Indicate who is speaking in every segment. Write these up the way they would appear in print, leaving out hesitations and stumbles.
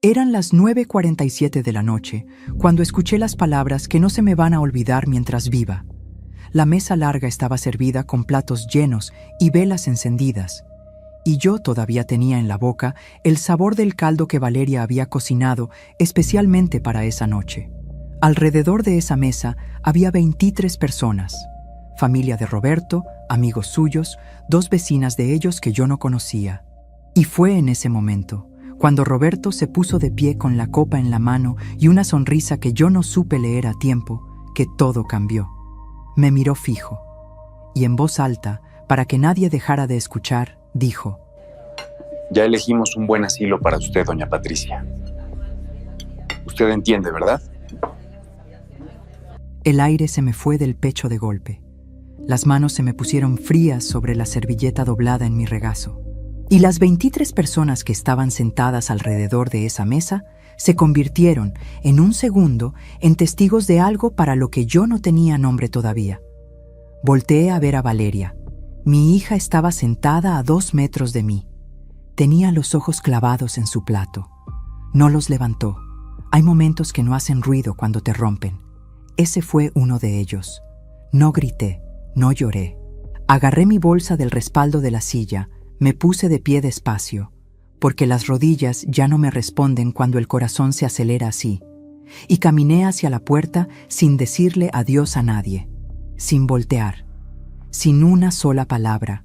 Speaker 1: Eran las 9:47 de la noche cuando escuché las palabras que no se me van a olvidar mientras viva. La mesa larga estaba servida con platos llenos y velas encendidas, y yo todavía tenía en la boca el sabor del caldo que Valeria había cocinado especialmente para esa noche. Alrededor de esa mesa había 23 personas, familia de Roberto, amigos suyos, 2 vecinas de ellos que yo no conocía. Y fue en ese momento, cuando Roberto se puso de pie con la copa en la mano y una sonrisa que yo no supe leer a tiempo, que todo cambió. Me miró fijo, y en voz alta, para que nadie dejara de escuchar, dijo:
Speaker 2: Ya elegimos un buen asilo para usted, doña Patricia. Usted entiende, ¿verdad?
Speaker 1: El aire se me fue del pecho de golpe. Las manos se me pusieron frías sobre la servilleta doblada en mi regazo. Y las 23 personas que estaban sentadas alrededor de esa mesa se convirtieron, en un segundo, en testigos de algo para lo que yo no tenía nombre todavía. Volteé a ver a Valeria. Mi hija estaba sentada a 2 metros de mí. Tenía los ojos clavados en su plato. No los levantó. Hay momentos que no hacen ruido cuando te rompen. Ese fue uno de ellos. No grité, no lloré. Agarré mi bolsa del respaldo de la silla. Me puse de pie despacio, porque las rodillas ya no me responden cuando el corazón se acelera así, y caminé hacia la puerta sin decirle adiós a nadie, sin voltear, sin una sola palabra,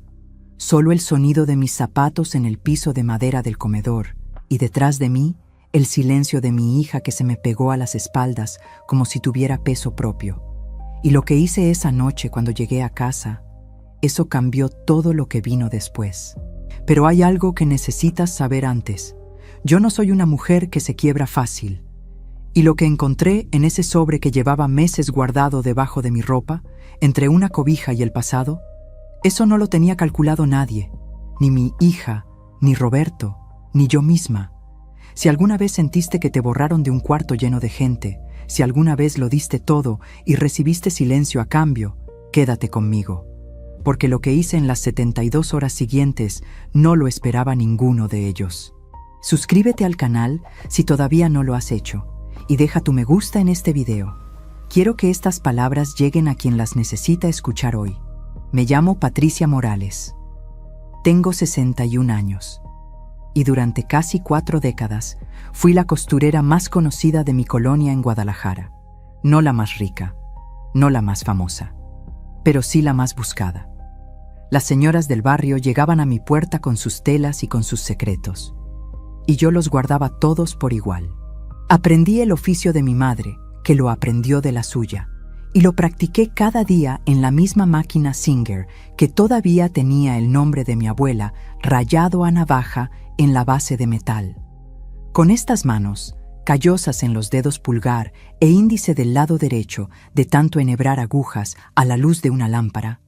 Speaker 1: solo el sonido de mis zapatos en el piso de madera del comedor, y detrás de mí, el silencio de mi hija que se me pegó a las espaldas como si tuviera peso propio. Y lo que hice esa noche cuando llegué a casa, eso cambió todo lo que vino después. Pero hay algo que necesitas saber antes. Yo no soy una mujer que se quiebra fácil. Y lo que encontré en ese sobre que llevaba meses guardado debajo de mi ropa, entre una cobija y el pasado, eso no lo tenía calculado nadie, ni mi hija, ni Roberto, ni yo misma. Si alguna vez sentiste que te borraron de un cuarto lleno de gente, si alguna vez lo diste todo y recibiste silencio a cambio, quédate conmigo. Porque lo que hice en las 72 horas siguientes no lo esperaba ninguno de ellos. Suscríbete al canal si todavía no lo has hecho y deja tu me gusta en este video. Quiero que estas palabras lleguen a quien las necesita escuchar hoy. Me llamo Patricia Morales. Tengo 61 años y durante casi 4 décadas fui la costurera más conocida de mi colonia en Guadalajara. No la más rica, no la más famosa, pero sí la más buscada. Las señoras del barrio llegaban a mi puerta con sus telas y con sus secretos, y yo los guardaba todos por igual. Aprendí el oficio de mi madre, que lo aprendió de la suya, y lo practiqué cada día en la misma máquina Singer, que todavía tenía el nombre de mi abuela rayado a navaja en la base de metal. Con estas manos, callosas en los dedos pulgar e índice del lado derecho de tanto enhebrar agujas a la luz de una lámpara,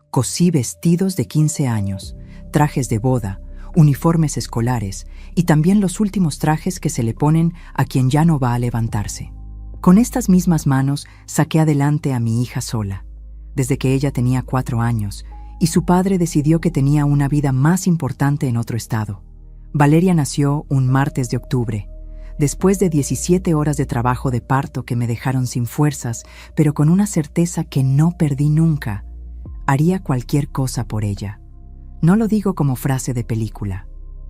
Speaker 1: cosí vestidos de 15 años, trajes de boda, uniformes escolares y también los últimos trajes que se le ponen a quien ya no va a levantarse. Con estas mismas manos saqué adelante a mi hija sola, desde que ella tenía 4 años, y su padre decidió que tenía una vida más importante en otro estado. Valeria nació un martes de octubre, después de 17 horas de trabajo de parto que me dejaron sin fuerzas, pero con una certeza que no perdí nunca. Haría cualquier cosa por ella. No lo digo como frase de película.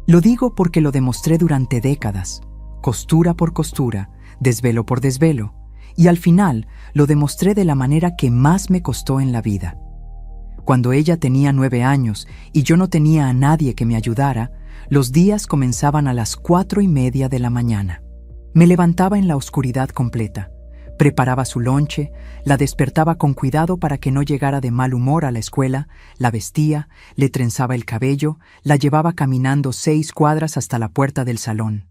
Speaker 1: Lo digo porque lo demostré durante décadas, costura por costura, desvelo por desvelo, y al final lo demostré de la manera que más me costó en la vida. Cuando ella tenía 9 años y yo no tenía a nadie que me ayudara, los días comenzaban a las 4:30 de la mañana. Me levantaba en la oscuridad completa, preparaba su lonche, la despertaba con cuidado para que no llegara de mal humor a la escuela, la vestía, le trenzaba el cabello, la llevaba caminando 6 cuadras hasta la puerta del salón.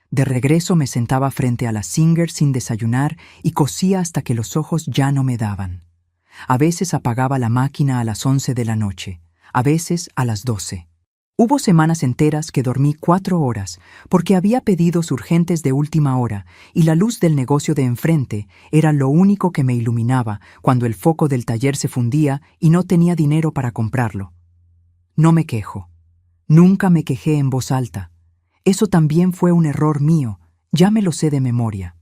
Speaker 1: De regreso me sentaba frente a la Singer sin desayunar y cosía hasta que los ojos ya no me daban. A veces apagaba la máquina a las 11 de la noche, a veces a las 12. Hubo semanas enteras que dormí 4 horas porque había pedidos urgentes de última hora y la luz del negocio de enfrente era lo único que me iluminaba cuando el foco del taller se fundía y no tenía dinero para comprarlo. No me quejo. Nunca me quejé en voz alta. Eso también fue un error mío, Ya me lo sé de memoria.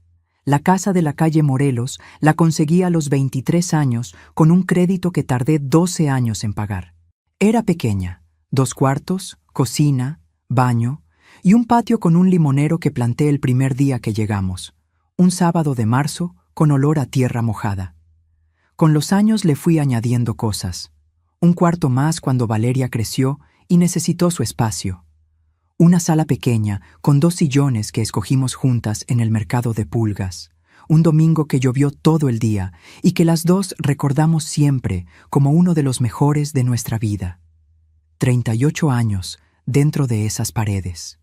Speaker 1: La casa de la calle Morelos la conseguí a los 23 años con un crédito que tardé 12 años en pagar. Era pequeña, 2 cuartos, cocina, baño y un patio con un limonero que planté el primer día que llegamos, un sábado de marzo con olor a tierra mojada. Con los años le fui añadiendo cosas. Un cuarto más cuando Valeria creció y necesitó su espacio. Una sala pequeña con 2 sillones que escogimos juntas en el mercado de pulgas. Un domingo que llovió todo el día y que las dos recordamos siempre como uno de los mejores de nuestra vida. 38 años dentro de esas paredes.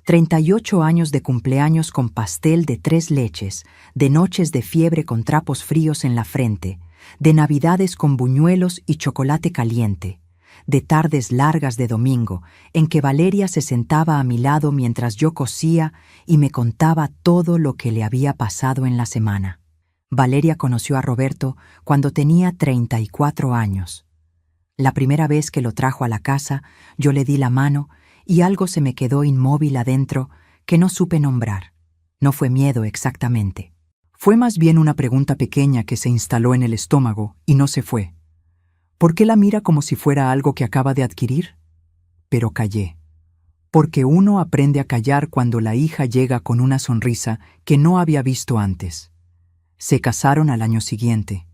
Speaker 1: 38 años de cumpleaños con pastel de 3 leches, de noches de fiebre con trapos fríos en la frente, de navidades con buñuelos y chocolate caliente, de tardes largas de domingo en que Valeria se sentaba a mi lado mientras yo cosía y me contaba todo lo que le había pasado en la semana. Valeria conoció a Roberto cuando tenía 34 años. La primera vez que lo trajo a la casa, yo le di la mano y algo se me quedó inmóvil adentro que no supe nombrar. No fue miedo exactamente. Fue más bien una pregunta pequeña que se instaló en el estómago y no se fue. ¿Por qué la mira como si fuera algo que acaba de adquirir? Pero callé. Porque uno aprende a callar cuando la hija llega con una sonrisa que no había visto antes. Se casaron al año siguiente.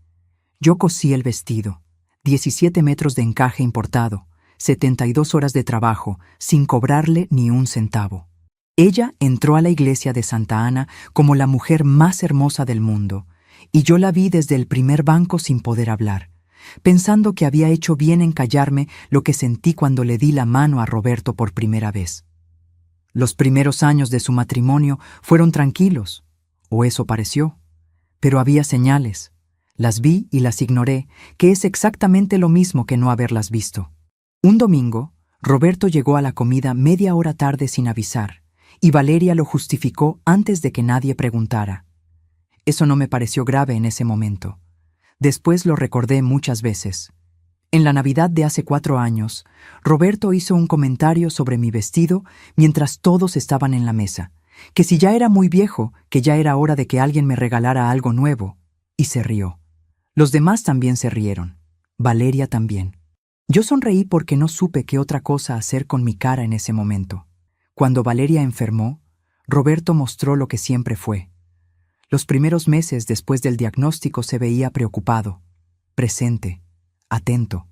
Speaker 1: Yo cosí el vestido, 17 metros de encaje importado, 72 horas de trabajo, sin cobrarle ni un centavo. Ella entró a la iglesia de Santa Ana como la mujer más hermosa del mundo, y yo la vi desde el primer banco sin poder hablar, pensando que había hecho bien en callarme lo que sentí cuando le di la mano a Roberto por primera vez. Los primeros años de su matrimonio fueron tranquilos, o eso pareció, pero había señales. Las vi y las ignoré, que es exactamente lo mismo que no haberlas visto. Un domingo, Roberto llegó a la comida media hora tarde sin avisar, y Valeria lo justificó antes de que nadie preguntara. Eso no me pareció grave en ese momento. Después lo recordé muchas veces. En la Navidad de hace 4 años, Roberto hizo un comentario sobre mi vestido mientras todos estaban en la mesa, que si ya era muy viejo, que ya era hora de que alguien me regalara algo nuevo, y se rió. Los demás también se rieron. Valeria también. Yo sonreí porque no supe qué otra cosa hacer con mi cara en ese momento. Cuando Valeria enfermó, Roberto mostró lo que siempre fue. Los primeros meses después del diagnóstico se veía preocupado, presente, atento.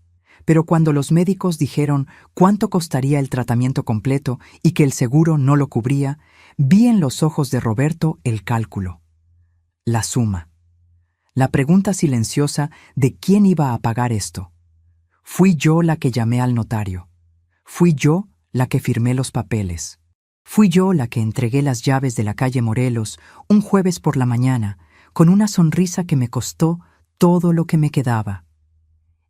Speaker 1: Pero cuando los médicos dijeron cuánto costaría el tratamiento completo y que el seguro no lo cubría, vi en los ojos de Roberto el cálculo. La suma. La pregunta silenciosa de quién iba a pagar esto. Fui yo la que llamé al notario. Fui yo la que firmé los papeles. Fui yo la que entregué las llaves de la calle Morelos un jueves por la mañana, con una sonrisa que me costó todo lo que me quedaba.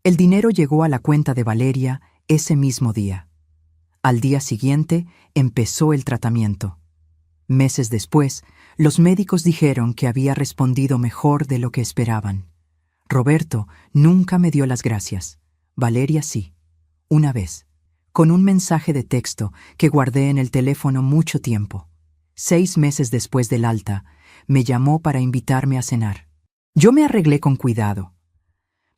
Speaker 1: El dinero llegó a la cuenta de Valeria ese mismo día. Al día siguiente empezó el tratamiento. Meses después, los médicos dijeron que había respondido mejor de lo que esperaban. Roberto nunca me dio las gracias. Valeria sí, una vez, con un mensaje de texto que guardé en el teléfono mucho tiempo. 6 meses después del alta, me llamó para invitarme a cenar. Yo me arreglé con cuidado.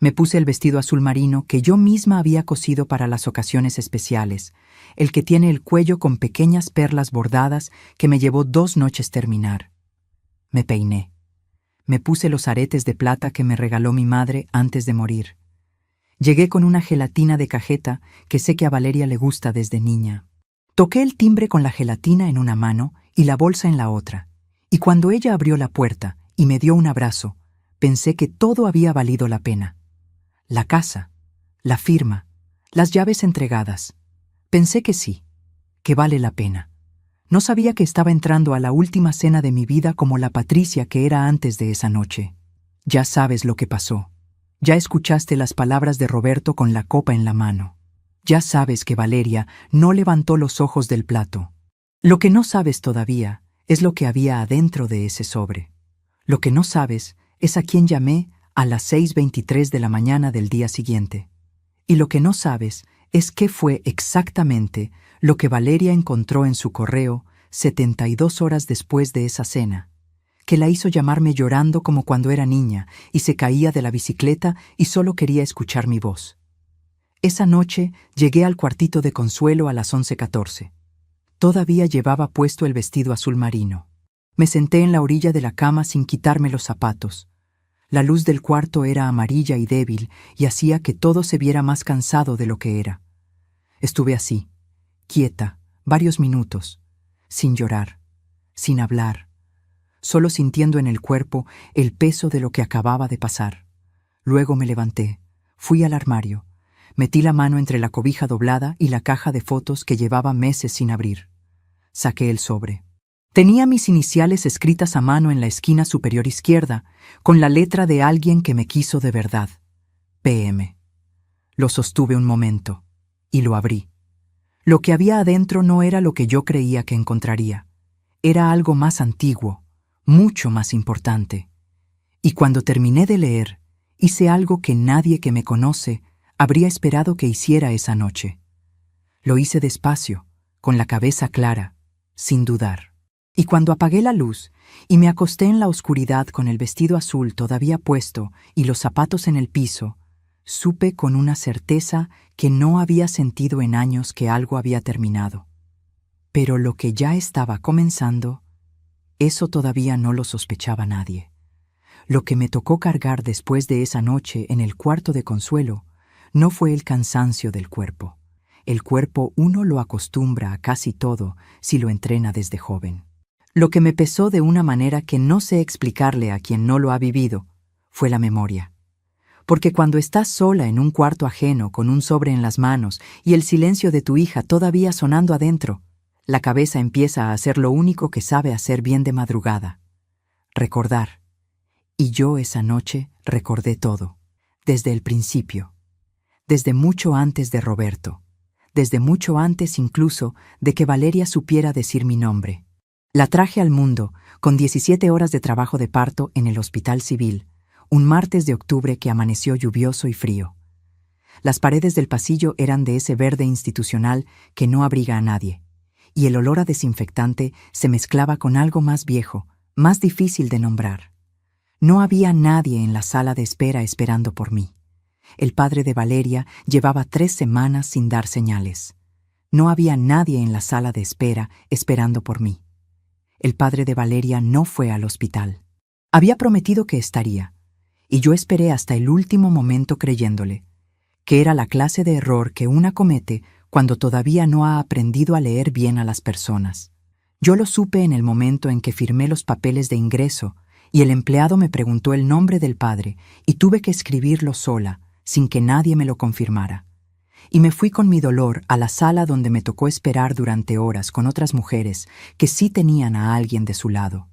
Speaker 1: Me puse el vestido azul marino que yo misma había cosido para las ocasiones especiales, el que tiene el cuello con pequeñas perlas bordadas que me llevó 2 noches terminar. Me peiné. Me puse los aretes de plata que me regaló mi madre antes de morir. Llegué con una gelatina de cajeta que sé que a Valeria le gusta desde niña. Toqué el timbre con la gelatina en una mano y la bolsa en la otra, y cuando ella abrió la puerta y me dio un abrazo, pensé que todo había valido la pena. La casa, la firma, las llaves entregadas. Pensé que sí, que vale la pena. No sabía que estaba entrando a la última cena de mi vida como la Patricia que era antes de esa noche. Ya sabes lo que pasó. Ya escuchaste las palabras de Roberto con la copa en la mano. Ya sabes que Valeria no levantó los ojos del plato. Lo que no sabes todavía es lo que había adentro de ese sobre. Lo que no sabes es a quién llamé a las 6:23 de la mañana del día siguiente. Y lo que no sabes es qué fue exactamente lo que Valeria encontró en su correo 72 horas después de esa cena, que la hizo llamarme llorando como cuando era niña y se caía de la bicicleta y solo quería escuchar mi voz. Esa noche llegué al cuartito de Consuelo a las 11:14. Todavía llevaba puesto el vestido azul marino. Me senté en la orilla de la cama sin quitarme los zapatos. La luz del cuarto era amarilla y débil y hacía que todo se viera más cansado de lo que era. Estuve así, quieta, varios minutos, sin llorar, sin hablar, solo sintiendo en el cuerpo el peso de lo que acababa de pasar. Luego me levanté, fui al armario, metí la mano entre la cobija doblada y la caja de fotos que llevaba meses sin abrir. Saqué el sobre. Tenía mis iniciales escritas a mano en la esquina superior izquierda, con la letra de alguien que me quiso de verdad. PM. Lo sostuve un momento, y lo abrí. Lo que había adentro no era lo que yo creía que encontraría. Era algo más antiguo, mucho más importante. Y cuando terminé de leer, hice algo que nadie que me conoce habría esperado que hiciera esa noche. Lo hice despacio, con la cabeza clara, sin dudar. Y cuando apagué la luz y me acosté en la oscuridad con el vestido azul todavía puesto y los zapatos en el piso, supe con una certeza que no había sentido en años que algo había terminado. Pero lo que ya estaba comenzando, eso todavía no lo sospechaba nadie. Lo que me tocó cargar después de esa noche en el cuarto de Consuelo no fue el cansancio del cuerpo. El cuerpo uno lo acostumbra a casi todo si lo entrena desde joven. Lo que me pesó de una manera que no sé explicarle a quien no lo ha vivido fue la memoria. Porque cuando estás sola en un cuarto ajeno con un sobre en las manos y el silencio de tu hija todavía sonando adentro, la cabeza empieza a hacer lo único que sabe hacer bien de madrugada: recordar. Y yo esa noche recordé todo, desde el principio, desde mucho antes de Roberto, desde mucho antes incluso de que Valeria supiera decir mi nombre. La traje al mundo con 17 horas de trabajo de parto en el Hospital Civil, un martes de octubre que amaneció lluvioso y frío. Las paredes del pasillo eran de ese verde institucional que no abriga a nadie, y el olor a desinfectante se mezclaba con algo más viejo, más difícil de nombrar. No había nadie en la sala de espera esperando por mí. El padre de Valeria llevaba 3 semanas sin dar señales. No había nadie en la sala de espera esperando por mí. El padre de Valeria no fue al hospital. Había prometido que estaría, y yo esperé hasta el último momento creyéndole, que era la clase de error que una comete cuando todavía no ha aprendido a leer bien a las personas. Yo lo supe en el momento en que firmé los papeles de ingreso y el empleado me preguntó el nombre del padre y tuve que escribirlo sola, sin que nadie me lo confirmara. Y me fui con mi dolor a la sala donde me tocó esperar durante horas con otras mujeres que sí tenían a alguien de su lado.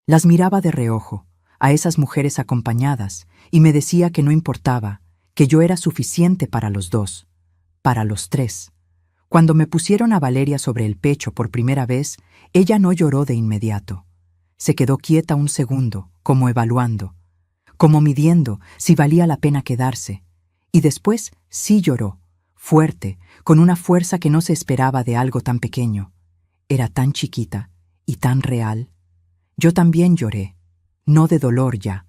Speaker 1: Las miraba de reojo, a esas mujeres acompañadas, y me decía que no importaba, que yo era suficiente para los 2, para los 3. Cuando me pusieron a Valeria sobre el pecho por primera vez, ella no lloró de inmediato. Se quedó quieta un segundo, como evaluando, como midiendo si valía la pena quedarse, y después sí lloró, fuerte, con una fuerza que no se esperaba de algo tan pequeño. Era tan chiquita y tan real. Yo también lloré, no de dolor ya,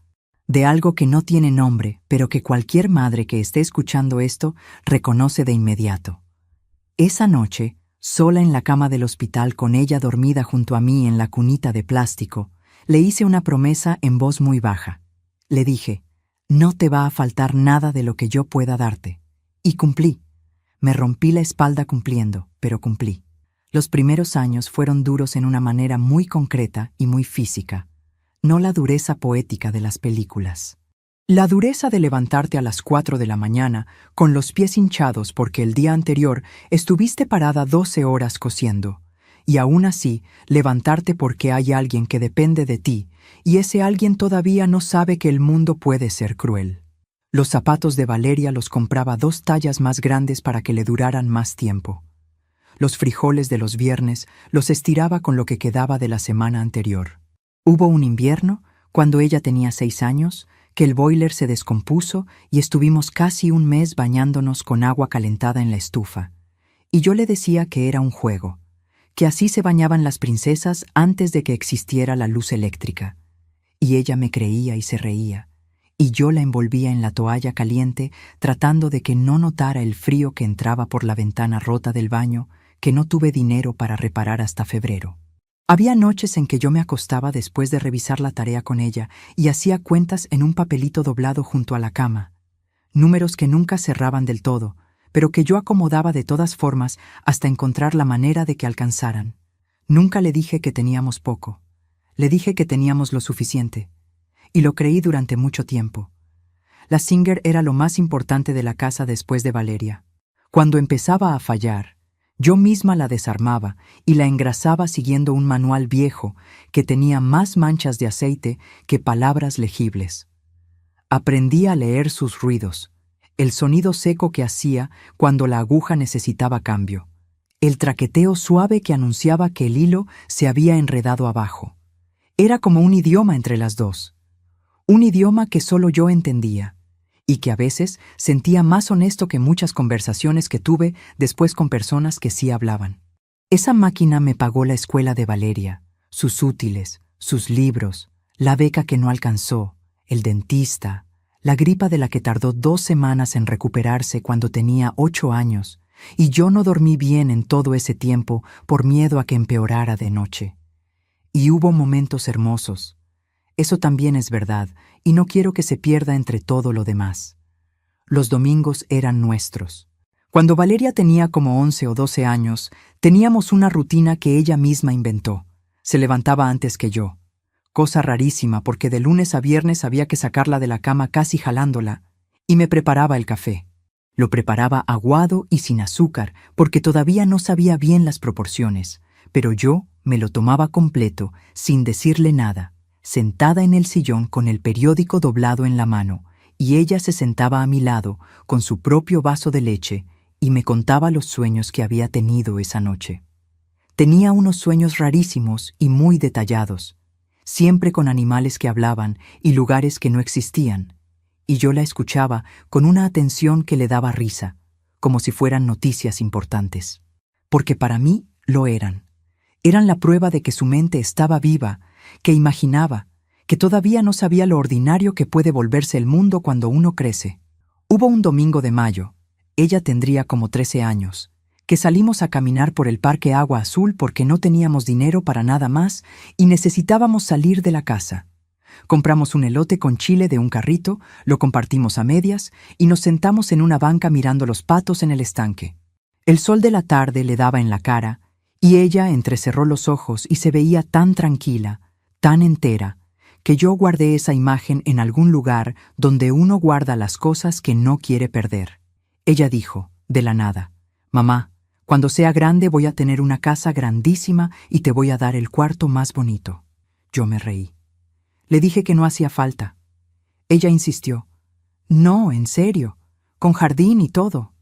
Speaker 1: de algo que no tiene nombre, pero que cualquier madre que esté escuchando esto reconoce de inmediato. Esa noche, sola en la cama del hospital con ella dormida junto a mí en la cunita de plástico, le hice una promesa en voz muy baja. Le dije: no te va a faltar nada de lo que yo pueda darte. Y cumplí. Me rompí la espalda cumpliendo, pero cumplí. Los primeros años fueron duros en una manera muy concreta y muy física, no la dureza poética de las películas. La dureza de levantarte a las 4 de la mañana con los pies hinchados porque el día anterior estuviste parada 12 horas cosiendo, y aún así levantarte porque hay alguien que depende de ti y ese alguien todavía no sabe que el mundo puede ser cruel. Los zapatos de Valeria los compraba 2 tallas más grandes para que le duraran más tiempo. Los frijoles de los viernes los estiraba con lo que quedaba de la semana anterior. Hubo un invierno, cuando ella tenía 6 años, que el boiler se descompuso y estuvimos casi un mes bañándonos con agua calentada en la estufa. Y yo le decía que era un juego, que así se bañaban las princesas antes de que existiera la luz eléctrica. Y ella me creía y se reía, y yo la envolvía en la toalla caliente tratando de que no notara el frío que entraba por la ventana rota del baño que no tuve dinero para reparar hasta febrero. Había noches en que yo me acostaba después de revisar la tarea con ella y hacía cuentas en un papelito doblado junto a la cama, números que nunca cerraban del todo, pero que yo acomodaba de todas formas hasta encontrar la manera de que alcanzaran. Nunca le dije que teníamos poco. Le dije que teníamos lo suficiente. Y lo creí durante mucho tiempo. La Singer era lo más importante de la casa después de Valeria. Cuando empezaba a fallar, yo misma la desarmaba y la engrasaba siguiendo un manual viejo que tenía más manchas de aceite que palabras legibles. Aprendí a leer sus ruidos, el sonido seco que hacía cuando la aguja necesitaba cambio, el traqueteo suave que anunciaba que el hilo se había enredado abajo. Era como un idioma entre las dos, un idioma que solo yo entendía, y que a veces sentía más honesto que muchas conversaciones que tuve después con personas que sí hablaban. Esa máquina me pagó la escuela de Valeria, sus útiles, sus libros, la beca que no alcanzó, el dentista, la gripa de la que tardó 2 semanas en recuperarse cuando tenía 8 años, y yo no dormí bien en todo ese tiempo por miedo a que empeorara de noche. Y hubo momentos hermosos. Eso también es verdad, y no quiero que se pierda entre todo lo demás. Los domingos eran nuestros. Cuando Valeria tenía como 11 o 12 años, teníamos una rutina que ella misma inventó. Se levantaba antes que yo. Cosa rarísima porque de lunes a viernes había que sacarla de la cama casi jalándola, y me preparaba el café. Lo preparaba aguado y sin azúcar porque todavía no sabía bien las proporciones, pero yo me lo tomaba completo, sin decirle nada, sentada en el sillón con el periódico doblado en la mano, y ella se sentaba a mi lado con su propio vaso de leche y me contaba los sueños que había tenido esa noche. Tenía unos sueños rarísimos y muy detallados, siempre con animales que hablaban y lugares que no existían, y yo la escuchaba con una atención que le daba risa, como si fueran noticias importantes. Porque para mí lo eran. Eran la prueba de que su mente estaba viva, que imaginaba, que todavía no sabía lo ordinario que puede volverse el mundo cuando uno crece. Hubo un domingo de mayo, ella tendría como 13 años, que salimos a caminar por el Parque Agua Azul porque no teníamos dinero para nada más y necesitábamos salir de la casa. Compramos un elote con chile de un carrito, lo compartimos a medias y nos sentamos en una banca mirando los patos en el estanque. El sol de la tarde le daba en la cara y ella entrecerró los ojos y se veía tan tranquila, tan entera, que yo guardé esa imagen en algún lugar donde uno guarda las cosas que no quiere perder. Ella dijo, de la nada, «Mamá, cuando sea grande voy a tener una casa grandísima y te voy a dar el cuarto más bonito». Yo me reí. Le dije que no hacía falta. Ella insistió, «No, en serio, con jardín y todo».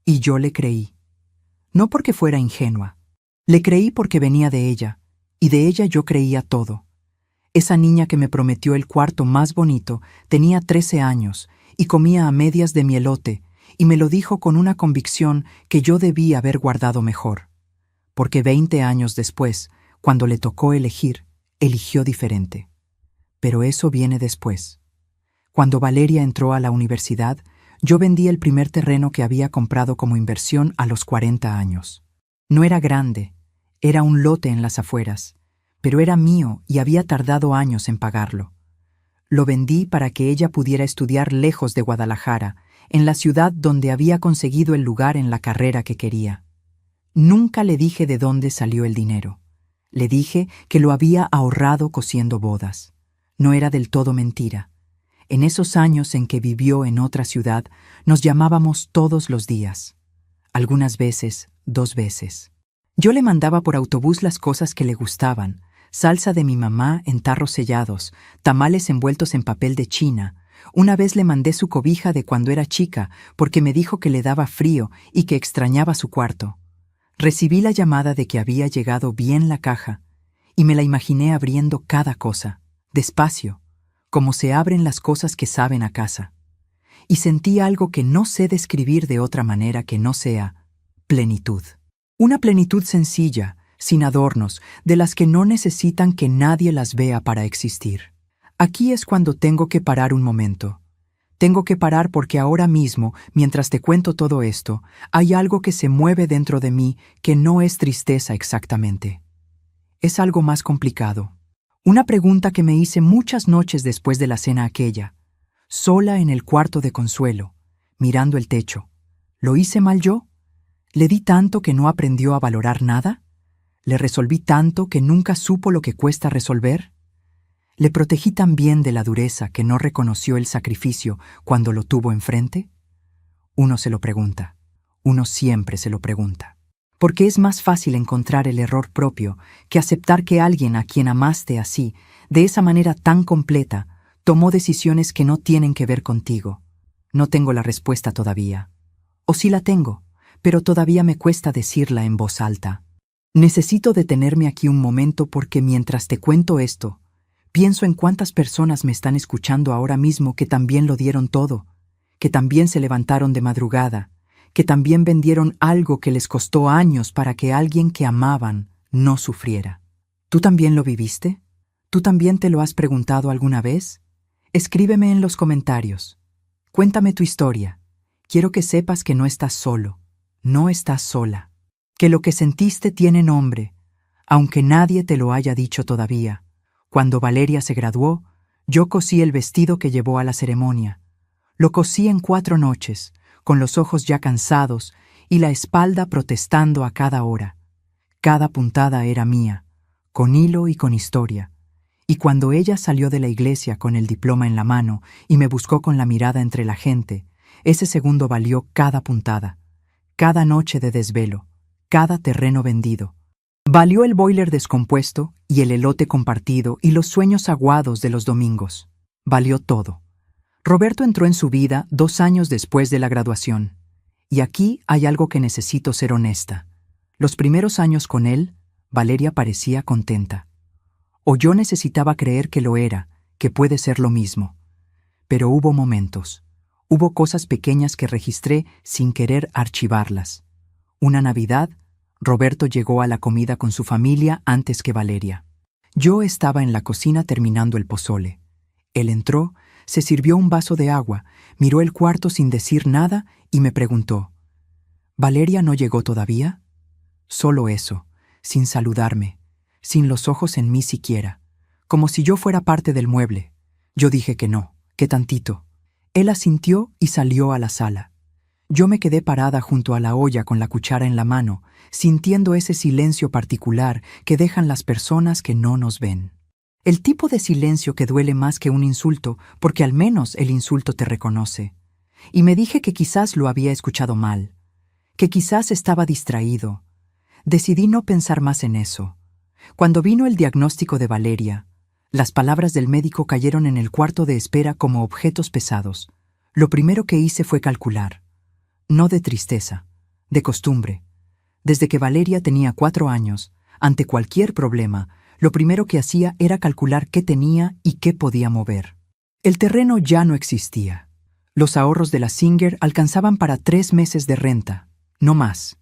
Speaker 1: Y yo le creí. No porque fuera ingenua. Le creí porque venía de ella, y de ella yo creía todo. Esa niña que me prometió el cuarto más bonito tenía 13 años y comía a medias de mi elote, y me lo dijo con una convicción que yo debí haber guardado mejor. Porque 20 años después, cuando le tocó elegir, eligió diferente. Pero eso viene después. Cuando Valeria entró a la universidad, yo vendí el primer terreno que había comprado como inversión a los 40 años. No era grande, era un lote en las afueras, pero era mío y había tardado años en pagarlo. Lo vendí para que ella pudiera estudiar lejos de Guadalajara, en la ciudad donde había conseguido el lugar en la carrera que quería. Nunca le dije de dónde salió el dinero. Le dije que lo había ahorrado cosiendo bodas. No era del todo mentira. En esos años en que vivió en otra ciudad, nos llamábamos todos los días. Algunas veces, 2 veces. Yo le mandaba por autobús las cosas que le gustaban, salsa de mi mamá en tarros sellados, tamales envueltos en papel de China. Una vez le mandé su cobija de cuando era chica porque me dijo que le daba frío y que extrañaba su cuarto. Recibí la llamada de que había llegado bien la caja y me la imaginé abriendo cada cosa, despacio, como se abren las cosas que saben a casa. Y sentí algo que no sé describir de otra manera que no sea plenitud. Una plenitud sencilla, sin adornos, de las que no necesitan que nadie las vea para existir. Aquí es cuando tengo que parar un momento. Tengo que parar porque ahora mismo, mientras te cuento todo esto, hay algo que se mueve dentro de mí que no es tristeza exactamente. Es algo más complicado. Una pregunta que me hice muchas noches después de la cena aquella, sola en el cuarto de Consuelo, mirando el techo. ¿Lo hice mal yo? ¿Le di tanto que no aprendió a valorar nada? ¿Le resolví tanto que nunca supo lo que cuesta resolver? ¿Le protegí tan bien de la dureza que no reconoció el sacrificio cuando lo tuvo enfrente? Uno se lo pregunta. Uno siempre se lo pregunta. Porque es más fácil encontrar el error propio que aceptar que alguien a quien amaste así, de esa manera tan completa, tomó decisiones que no tienen que ver contigo. No tengo la respuesta todavía. O sí la tengo, pero todavía me cuesta decirla en voz alta. Necesito detenerme aquí un momento porque mientras te cuento esto, pienso en cuántas personas me están escuchando ahora mismo que también lo dieron todo, que también se levantaron de madrugada, que también vendieron algo que les costó años para que alguien que amaban no sufriera. ¿Tú también lo viviste? ¿Tú también te lo has preguntado alguna vez? Escríbeme en los comentarios. Cuéntame tu historia. Quiero que sepas que no estás solo, no estás sola, que lo que sentiste tiene nombre, aunque nadie te lo haya dicho todavía. Cuando Valeria se graduó, yo cosí el vestido que llevó a la ceremonia. Lo cosí en 4 noches, con los ojos ya cansados y la espalda protestando a cada hora. Cada puntada era mía, con hilo y con historia. Y cuando ella salió de la iglesia con el diploma en la mano y me buscó con la mirada entre la gente, ese segundo valió cada puntada, cada noche de desvelo, cada terreno vendido. Valió el boiler descompuesto y el elote compartido y los sueños aguados de los domingos. Valió todo. Roberto entró en su vida 2 años después de la graduación. Y aquí hay algo que necesito ser honesta. Los primeros años con él, Valeria parecía contenta. O yo necesitaba creer que lo era, que puede ser lo mismo. Pero hubo momentos. Hubo cosas pequeñas que registré sin querer archivarlas. Una Navidad, Roberto llegó a la comida con su familia antes que Valeria. Yo estaba en la cocina terminando el pozole. Él entró, se sirvió un vaso de agua, miró el cuarto sin decir nada y me preguntó, ¿Valeria no llegó todavía? Solo eso, sin saludarme, sin los ojos en mí siquiera, como si yo fuera parte del mueble. Yo dije que no, que tantito. Él asintió y salió a la sala. Yo me quedé parada junto a la olla con la cuchara en la mano, sintiendo ese silencio particular que dejan las personas que no nos ven. El tipo de silencio que duele más que un insulto, porque al menos el insulto te reconoce. Y me dije que quizás lo había escuchado mal, que quizás estaba distraído. Decidí no pensar más en eso. Cuando vino el diagnóstico de Valeria, las palabras del médico cayeron en el cuarto de espera como objetos pesados. Lo primero que hice fue calcular. No de tristeza, de costumbre. Desde que Valeria tenía 4 años, ante cualquier problema, lo primero que hacía era calcular qué tenía y qué podía mover. El terreno ya no existía. Los ahorros de la Singer alcanzaban para 3 meses de renta, no más.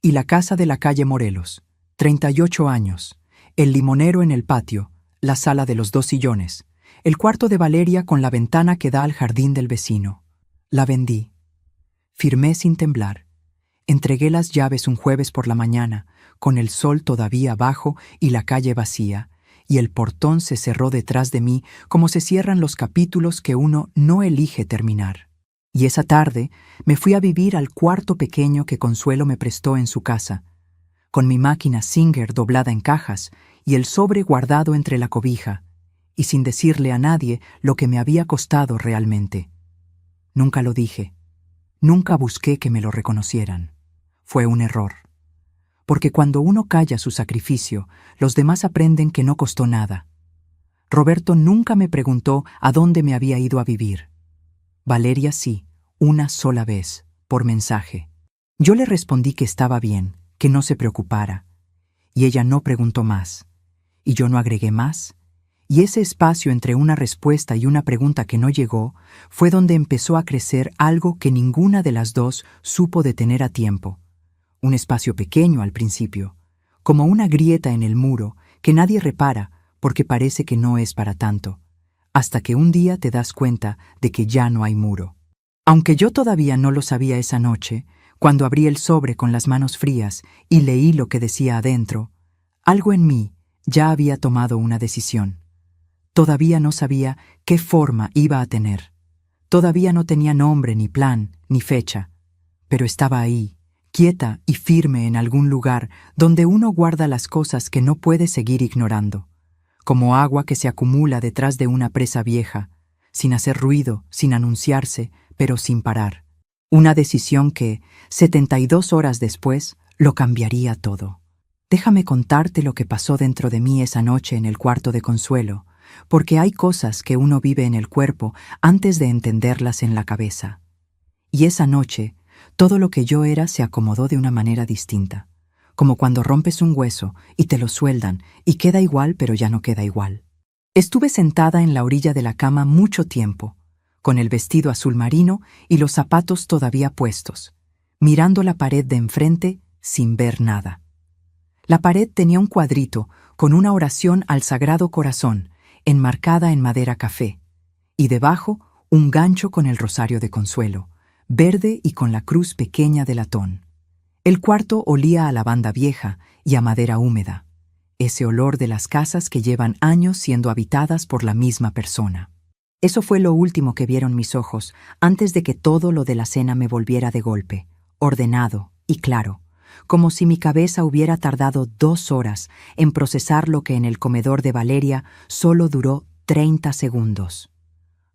Speaker 1: Y la casa de la calle Morelos, 38 años, el limonero en el patio, la sala de los 2 sillones, el cuarto de Valeria con la ventana que da al jardín del vecino. La vendí. Firmé sin temblar. Entregué las llaves un jueves por la mañana, con el sol todavía bajo y la calle vacía, y el portón se cerró detrás de mí como se cierran los capítulos que uno no elige terminar. Y esa tarde me fui a vivir al cuarto pequeño que Consuelo me prestó en su casa, con mi máquina Singer doblada en cajas y el sobre guardado entre la cobija, y sin decirle a nadie lo que me había costado realmente. Nunca lo dije. Nunca busqué que me lo reconocieran. Fue un error. Porque cuando uno calla su sacrificio, los demás aprenden que no costó nada. Roberto nunca me preguntó a dónde me había ido a vivir. Valeria sí, una sola vez, por mensaje. Yo le respondí que estaba bien, que no se preocupara. Y ella no preguntó más. Y yo no agregué más. Y ese espacio entre una respuesta y una pregunta que no llegó fue donde empezó a crecer algo que ninguna de las dos supo detener a tiempo. Un espacio pequeño al principio, como una grieta en el muro que nadie repara porque parece que no es para tanto, hasta que un día te das cuenta de que ya no hay muro. Aunque yo todavía no lo sabía esa noche, cuando abrí el sobre con las manos frías y leí lo que decía adentro, algo en mí ya había tomado una decisión. Todavía no sabía qué forma iba a tener. Todavía no tenía nombre, ni plan, ni fecha, pero estaba ahí, quieta y firme en algún lugar donde uno guarda las cosas que no puede seguir ignorando, como agua que se acumula detrás de una presa vieja, sin hacer ruido, sin anunciarse, pero sin parar. Una decisión que, 72 horas después, lo cambiaría todo. Déjame contarte lo que pasó dentro de mí esa noche en el cuarto de Consuelo, porque hay cosas que uno vive en el cuerpo antes de entenderlas en la cabeza. Y esa noche, todo lo que yo era se acomodó de una manera distinta, como cuando rompes un hueso y te lo sueldan y queda igual pero ya no queda igual. Estuve sentada en la orilla de la cama mucho tiempo, con el vestido azul marino y los zapatos todavía puestos, mirando la pared de enfrente sin ver nada. La pared tenía un cuadrito con una oración al Sagrado Corazón, enmarcada en madera café, y debajo un gancho con el rosario de Consuelo, verde y con la cruz pequeña de latón. El cuarto olía a lavanda vieja y a madera húmeda, ese olor de las casas que llevan años siendo habitadas por la misma persona. Eso fue lo último que vieron mis ojos antes de que todo lo de la cena me volviera de golpe, ordenado y claro, como si mi cabeza hubiera tardado 2 horas en procesar lo que en el comedor de Valeria solo duró 30 segundos.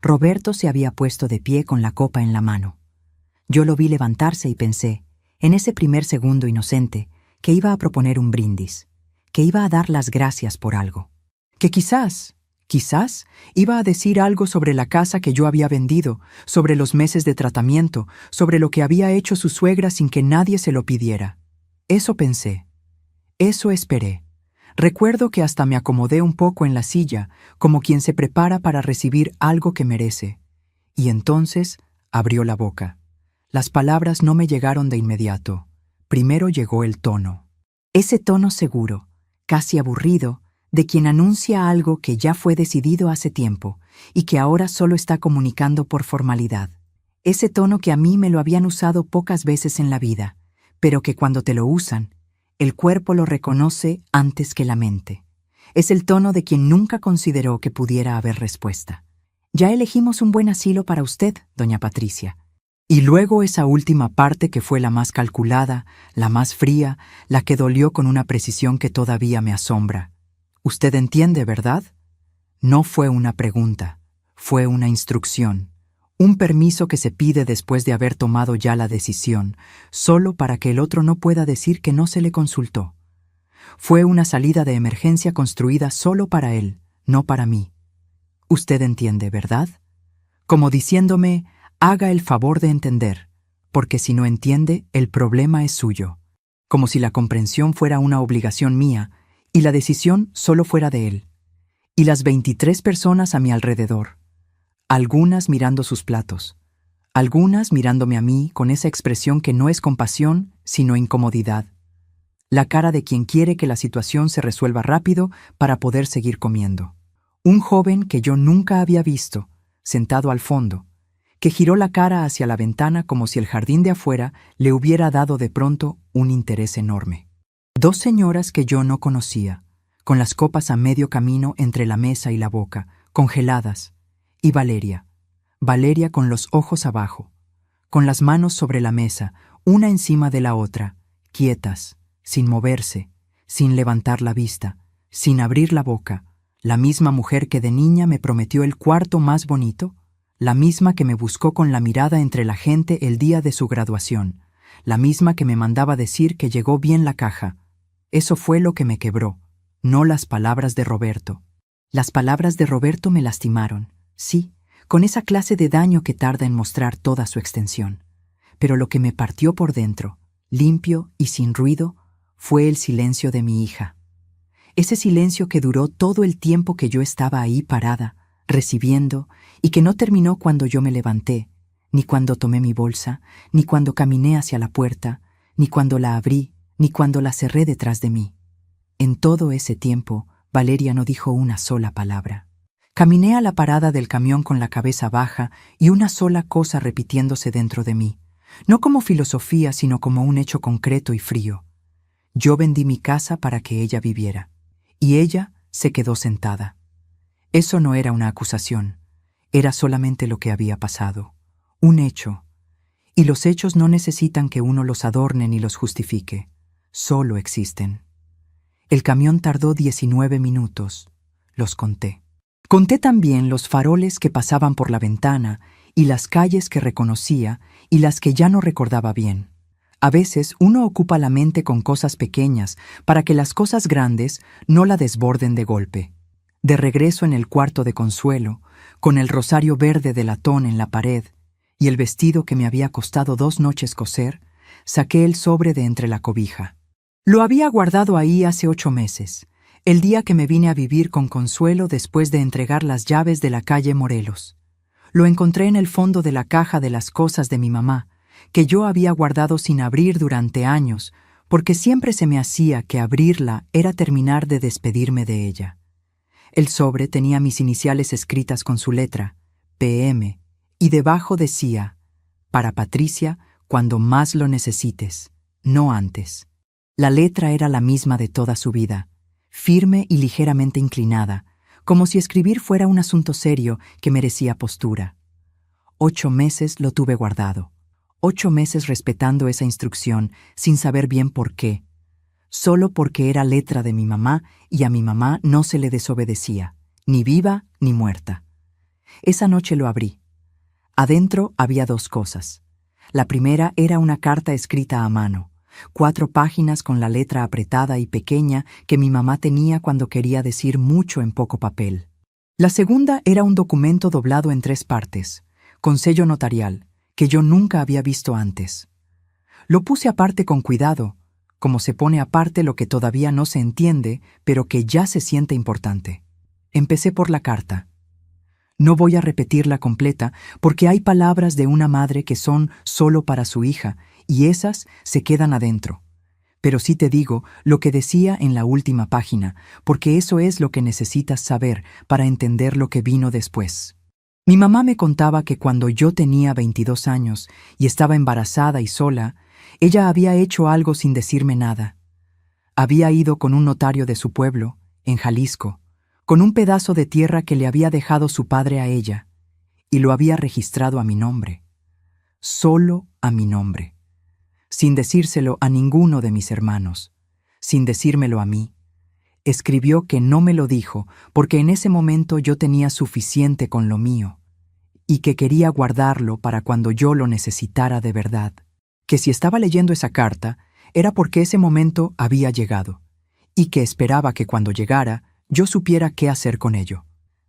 Speaker 1: Roberto se había puesto de pie con la copa en la mano. Yo lo vi levantarse y pensé, en ese primer segundo inocente, que iba a proponer un brindis, que iba a dar las gracias por algo, que quizás iba a decir algo sobre la casa que yo había vendido, sobre los meses de tratamiento, sobre lo que había hecho su suegra sin que nadie se lo pidiera. Eso pensé. Eso esperé. Recuerdo que hasta me acomodé un poco en la silla, como quien se prepara para recibir algo que merece. Y entonces abrió la boca. Las palabras no me llegaron de inmediato. Primero llegó el tono. Ese tono seguro, casi aburrido, de quien anuncia algo que ya fue decidido hace tiempo y que ahora solo está comunicando por formalidad. Ese tono que a mí me lo habían usado pocas veces en la vida, pero que cuando te lo usan, el cuerpo lo reconoce antes que la mente. Es el tono de quien nunca consideró que pudiera haber respuesta. Ya elegimos un buen asilo para usted, doña Patricia. Y luego esa última parte que fue la más calculada, la más fría, la que dolió con una precisión que todavía me asombra. Usted entiende, ¿verdad? No fue una pregunta, fue una instrucción, un permiso que se pide después de haber tomado ya la decisión, solo para que el otro no pueda decir que no se le consultó. Fue una salida de emergencia construida solo para él, no para mí. Usted entiende, ¿verdad? Como diciéndome, haga el favor de entender, porque si no entiende, el problema es suyo. Como si la comprensión fuera una obligación mía, y la decisión solo fuera de él. Y las 23 personas a mi alrededor, algunas mirando sus platos, algunas mirándome a mí con esa expresión que no es compasión, sino incomodidad. La cara de quien quiere que la situación se resuelva rápido para poder seguir comiendo. Un joven que yo nunca había visto, sentado al fondo, que giró la cara hacia la ventana como si el jardín de afuera le hubiera dado de pronto un interés enorme. 2 señoras que yo no conocía, con las copas a medio camino entre la mesa y la boca, congeladas, y Valeria con los ojos abajo, con las manos sobre la mesa, una encima de la otra, quietas, sin moverse, sin levantar la vista, sin abrir la boca, la misma mujer que de niña me prometió el cuarto más bonito, la misma que me buscó con la mirada entre la gente el día de su graduación, la misma que me mandaba decir que llegó bien la caja. Eso fue lo que me quebró, no las palabras de Roberto. Las palabras de Roberto me lastimaron, sí, con esa clase de daño que tarda en mostrar toda su extensión. Pero lo que me partió por dentro, limpio y sin ruido, fue el silencio de mi hija. Ese silencio que duró todo el tiempo que yo estaba ahí parada, recibiendo, y que no terminó cuando yo me levanté, ni cuando tomé mi bolsa, ni cuando caminé hacia la puerta, ni cuando la abrí, ni cuando la cerré detrás de mí. En todo ese tiempo, Valeria no dijo una sola palabra. Caminé a la parada del camión con la cabeza baja y una sola cosa repitiéndose dentro de mí, no como filosofía, sino como un hecho concreto y frío. Yo vendí mi casa para que ella viviera, y ella se quedó sentada. Eso no era una acusación, era solamente lo que había pasado, un hecho. Y los hechos no necesitan que uno los adorne ni los justifique, solo existen. El camión tardó 19 minutos, los conté. Conté también los faroles que pasaban por la ventana y las calles que reconocía y las que ya no recordaba bien. A veces uno ocupa la mente con cosas pequeñas para que las cosas grandes no la desborden de golpe. De regreso en el cuarto de Consuelo, con el rosario verde de latón en la pared y el vestido que me había costado 2 noches coser, saqué el sobre de entre la cobija. Lo había guardado ahí hace 8 meses, el día que me vine a vivir con Consuelo después de entregar las llaves de la calle Morelos. Lo encontré en el fondo de la caja de las cosas de mi mamá, que yo había guardado sin abrir durante años, porque siempre se me hacía que abrirla era terminar de despedirme de ella. El sobre tenía mis iniciales escritas con su letra, PM, y debajo decía, para Patricia, cuando más lo necesites, no antes. La letra era la misma de toda su vida, firme y ligeramente inclinada, como si escribir fuera un asunto serio que merecía postura. 8 meses lo tuve guardado, 8 meses respetando esa instrucción sin saber bien por qué, solo porque era letra de mi mamá y a mi mamá no se le desobedecía, ni viva ni muerta. Esa noche lo abrí. Adentro había 2 cosas. La primera era una carta escrita a mano, 4 páginas con la letra apretada y pequeña que mi mamá tenía cuando quería decir mucho en poco papel. La segunda era un documento doblado en 3 partes, con sello notarial, que yo nunca había visto antes. Lo puse aparte con cuidado, como se pone aparte lo que todavía no se entiende, pero que ya se siente importante. Empecé por la carta. No voy a repetirla completa porque hay palabras de una madre que son solo para su hija y esas se quedan adentro. Pero sí te digo lo que decía en la última página, porque eso es lo que necesitas saber para entender lo que vino después. Mi mamá me contaba que cuando yo tenía 22 años y estaba embarazada y sola, ella había hecho algo sin decirme nada. Había ido con un notario de su pueblo, en Jalisco, con un pedazo de tierra que le había dejado su padre a ella, y lo había registrado a mi nombre. Solo a mi nombre. Sin decírselo a ninguno de mis hermanos, sin decírmelo a mí. Escribió que no me lo dijo porque en ese momento yo tenía suficiente con lo mío, y que quería guardarlo para cuando yo lo necesitara de verdad. Que si estaba leyendo esa carta, era porque ese momento había llegado, y que esperaba que cuando llegara, yo supiera qué hacer con ello.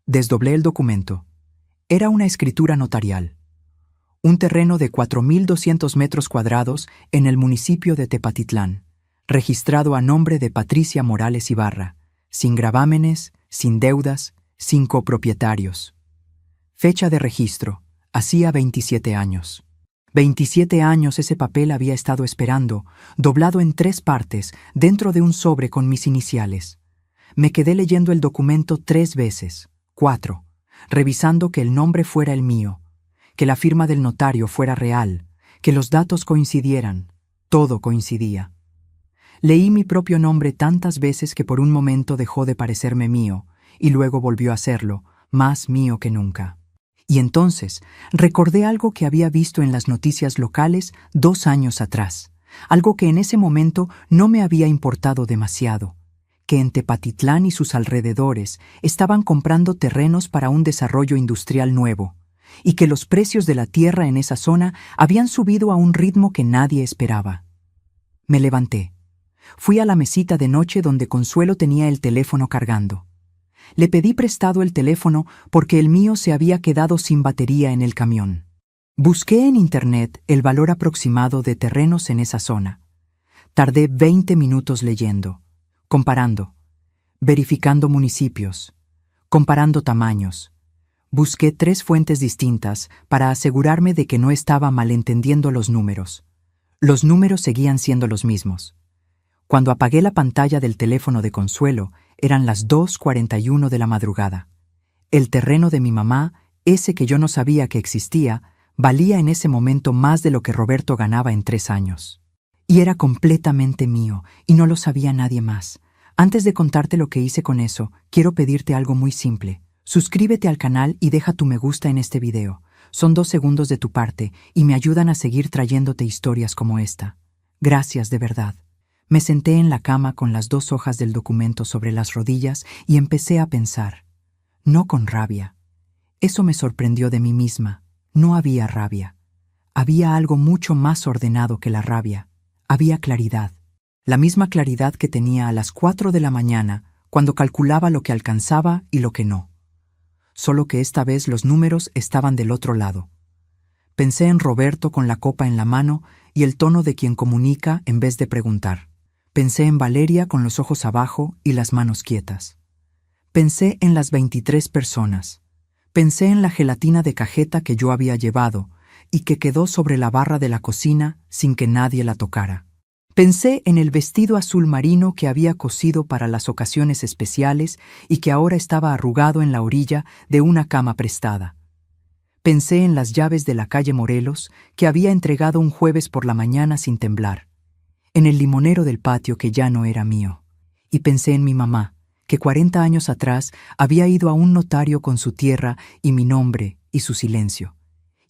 Speaker 1: Desdoblé el documento. Era una escritura notarial. Un terreno de 4.200 metros cuadrados en el municipio de Tepatitlán, registrado a nombre de Patricia Morales Ibarra, sin gravámenes, sin deudas, sin copropietarios. Fecha de registro, hacía 27 años. 27 años ese papel había estado esperando, doblado en 3 partes, dentro de un sobre con mis iniciales. Me quedé leyendo el documento 3 veces, 4, revisando que el nombre fuera el mío, que la firma del notario fuera real, que los datos coincidieran, todo coincidía. Leí mi propio nombre tantas veces que por un momento dejó de parecerme mío, y luego volvió a serlo, más mío que nunca. Y entonces recordé algo que había visto en las noticias locales 2 años atrás, algo que en ese momento no me había importado demasiado, que en Tepatitlán y sus alrededores estaban comprando terrenos para un desarrollo industrial nuevo, y que los precios de la tierra en esa zona habían subido a un ritmo que nadie esperaba. Me levanté. Fui a la mesita de noche donde Consuelo tenía el teléfono cargando. Le pedí prestado el teléfono porque el mío se había quedado sin batería en el camión. Busqué en internet el valor aproximado de terrenos en esa zona. Tardé 20 minutos leyendo, comparando, verificando municipios, comparando tamaños. Busqué 3 fuentes distintas para asegurarme de que no estaba malentendiendo los números. Los números seguían siendo los mismos. Cuando apagué la pantalla del teléfono de Consuelo, eran las 2:41 de la madrugada. El terreno de mi mamá, ese que yo no sabía que existía, valía en ese momento más de lo que Roberto ganaba en 3 años. Y era completamente mío, y no lo sabía nadie más. Antes de contarte lo que hice con eso, quiero pedirte algo muy simple. Suscríbete al canal y deja tu me gusta en este video. Son 2 segundos de tu parte y me ayudan a seguir trayéndote historias como esta. Gracias, de verdad. Me senté en la cama con las 2 hojas del documento sobre las rodillas y empecé a pensar. No con rabia. Eso me sorprendió de mí misma. No había rabia. Había algo mucho más ordenado que la rabia. Había claridad. La misma claridad que tenía a las 4 de la mañana cuando calculaba lo que alcanzaba y lo que no. Solo que esta vez los números estaban del otro lado. Pensé en Roberto con la copa en la mano y el tono de quien comunica en vez de preguntar. Pensé en Valeria con los ojos abajo y las manos quietas. Pensé en las 23 personas. Pensé en la gelatina de cajeta que yo había llevado y que quedó sobre la barra de la cocina sin que nadie la tocara. Pensé en el vestido azul marino que había cosido para las ocasiones especiales y que ahora estaba arrugado en la orilla de una cama prestada. Pensé en las llaves de la calle Morelos que había entregado un jueves por la mañana sin temblar. En el limonero del patio que ya no era mío. Y pensé en mi mamá, que 40 años atrás había ido a un notario con su tierra y mi nombre y su silencio,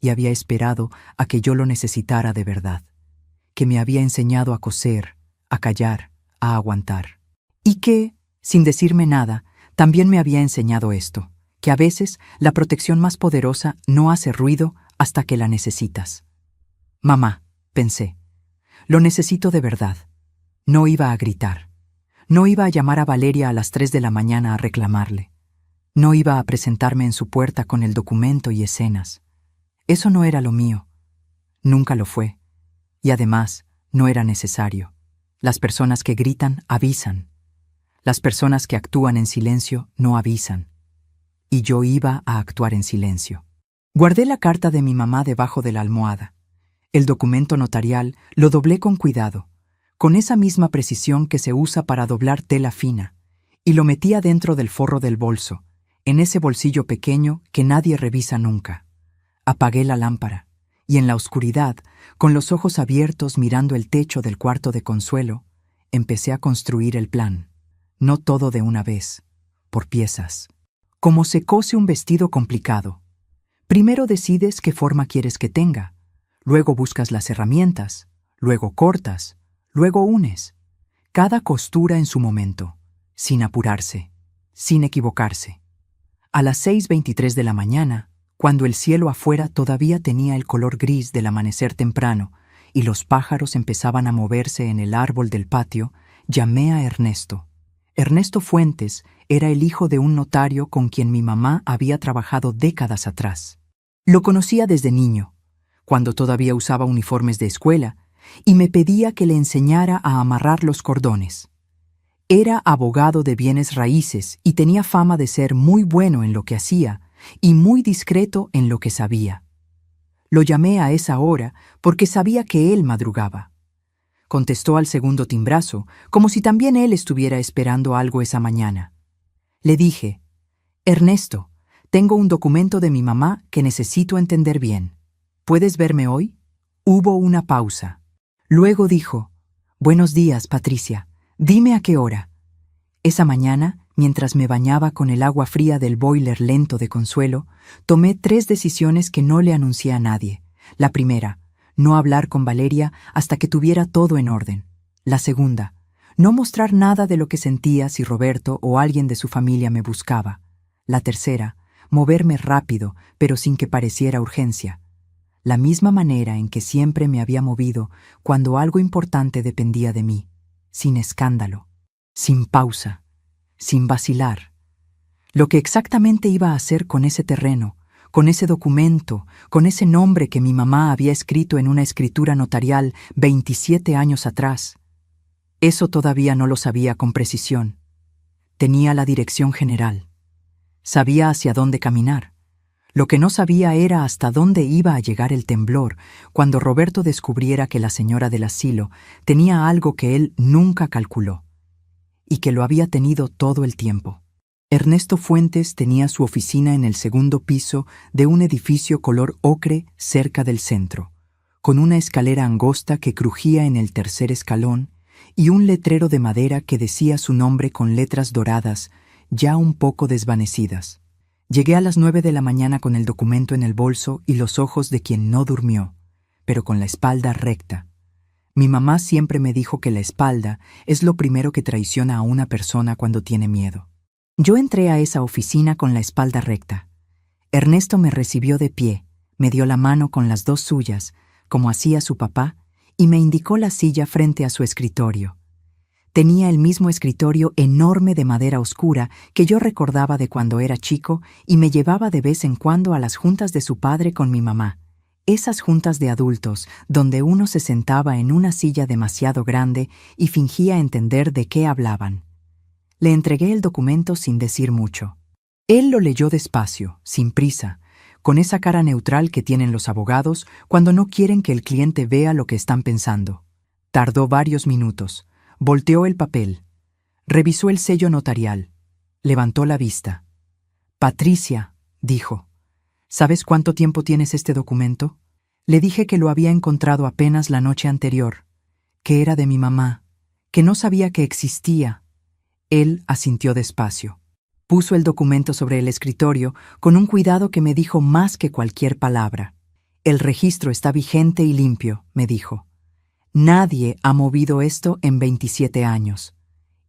Speaker 1: y había esperado a que yo lo necesitara de verdad, que me había enseñado a coser, a callar, a aguantar. Y que, sin decirme nada, también me había enseñado esto, que a veces la protección más poderosa no hace ruido hasta que la necesitas. Mamá, pensé, lo necesito de verdad. No iba a gritar. No iba a llamar a Valeria a las 3 de la mañana a reclamarle. No iba a presentarme en su puerta con el documento y escenas. Eso no era lo mío. Nunca lo fue. Y además, no era necesario. Las personas que gritan avisan. Las personas que actúan en silencio no avisan. Y yo iba a actuar en silencio. Guardé la carta de mi mamá debajo de la almohada. El documento notarial lo doblé con cuidado, con esa misma precisión que se usa para doblar tela fina, y lo metí dentro del forro del bolso, en ese bolsillo pequeño que nadie revisa nunca. Apagué la lámpara, y en la oscuridad, con los ojos abiertos mirando el techo del cuarto de Consuelo, empecé a construir el plan. No todo de una vez, por piezas. Como se cose un vestido complicado. Primero decides qué forma quieres que tenga, luego buscas las herramientas, luego cortas, luego unes. Cada costura en su momento, sin apurarse, sin equivocarse. A las 6:23 de la mañana, cuando el cielo afuera todavía tenía el color gris del amanecer temprano y los pájaros empezaban a moverse en el árbol del patio, llamé a Ernesto. Ernesto Fuentes era el hijo de un notario con quien mi mamá había trabajado décadas atrás. Lo conocía desde niño, cuando todavía usaba uniformes de escuela, y me pedía que le enseñara a amarrar los cordones. Era abogado de bienes raíces y tenía fama de ser muy bueno en lo que hacía y muy discreto en lo que sabía. Lo llamé a esa hora porque sabía que él madrugaba. Contestó al segundo timbrazo, como si también él estuviera esperando algo esa mañana. Le dije, «Ernesto, tengo un documento de mi mamá que necesito entender bien. ¿Puedes verme hoy?» Hubo una pausa. Luego dijo, «Buenos días, Patricia. Dime a qué hora». Esa mañana, mientras me bañaba con el agua fría del boiler lento de Consuelo, tomé 3 decisiones que no le anuncié a nadie. La primera, no hablar con Valeria hasta que tuviera todo en orden. La segunda, no mostrar nada de lo que sentía si Roberto o alguien de su familia me buscaba. La tercera, moverme rápido, pero sin que pareciera urgencia. La misma manera en que siempre me había movido cuando algo importante dependía de mí, sin escándalo, sin pausa, sin vacilar. Lo que exactamente iba a hacer con ese terreno, con ese documento, con ese nombre que mi mamá había escrito en una escritura notarial 27 años atrás. Eso todavía no lo sabía con precisión. Tenía la dirección general. Sabía hacia dónde caminar. Lo que no sabía era hasta dónde iba a llegar el temblor cuando Roberto descubriera que la señora del asilo tenía algo que él nunca calculó, y que lo había tenido todo el tiempo. Ernesto Fuentes tenía su oficina en el segundo piso de un edificio color ocre cerca del centro, con una escalera angosta que crujía en el tercer escalón y un letrero de madera que decía su nombre con letras doradas, ya un poco desvanecidas. Llegué a las 9 de la mañana con el documento en el bolso y los ojos de quien no durmió, pero con la espalda recta. Mi mamá siempre me dijo que la espalda es lo primero que traiciona a una persona cuando tiene miedo. Yo entré a esa oficina con la espalda recta. Ernesto me recibió de pie, me dio la mano con las dos suyas, como hacía su papá, y me indicó la silla frente a su escritorio. Tenía el mismo escritorio enorme de madera oscura que yo recordaba de cuando era chico y me llevaba de vez en cuando a las juntas de su padre con mi mamá. Esas juntas de adultos, donde uno se sentaba en una silla demasiado grande y fingía entender de qué hablaban. Le entregué el documento sin decir mucho. Él lo leyó despacio, sin prisa, con esa cara neutral que tienen los abogados cuando no quieren que el cliente vea lo que están pensando. Tardó varios minutos. Volteó el papel. Revisó el sello notarial. Levantó la vista. «Patricia», dijo, «¿sabes cuánto tiempo tienes este documento?» Le dije que lo había encontrado apenas la noche anterior, que era de mi mamá, que no sabía que existía. Él asintió despacio. Puso el documento sobre el escritorio con un cuidado que me dijo más que cualquier palabra. «El registro está vigente y limpio», me dijo. «Nadie ha movido esto en 27 años.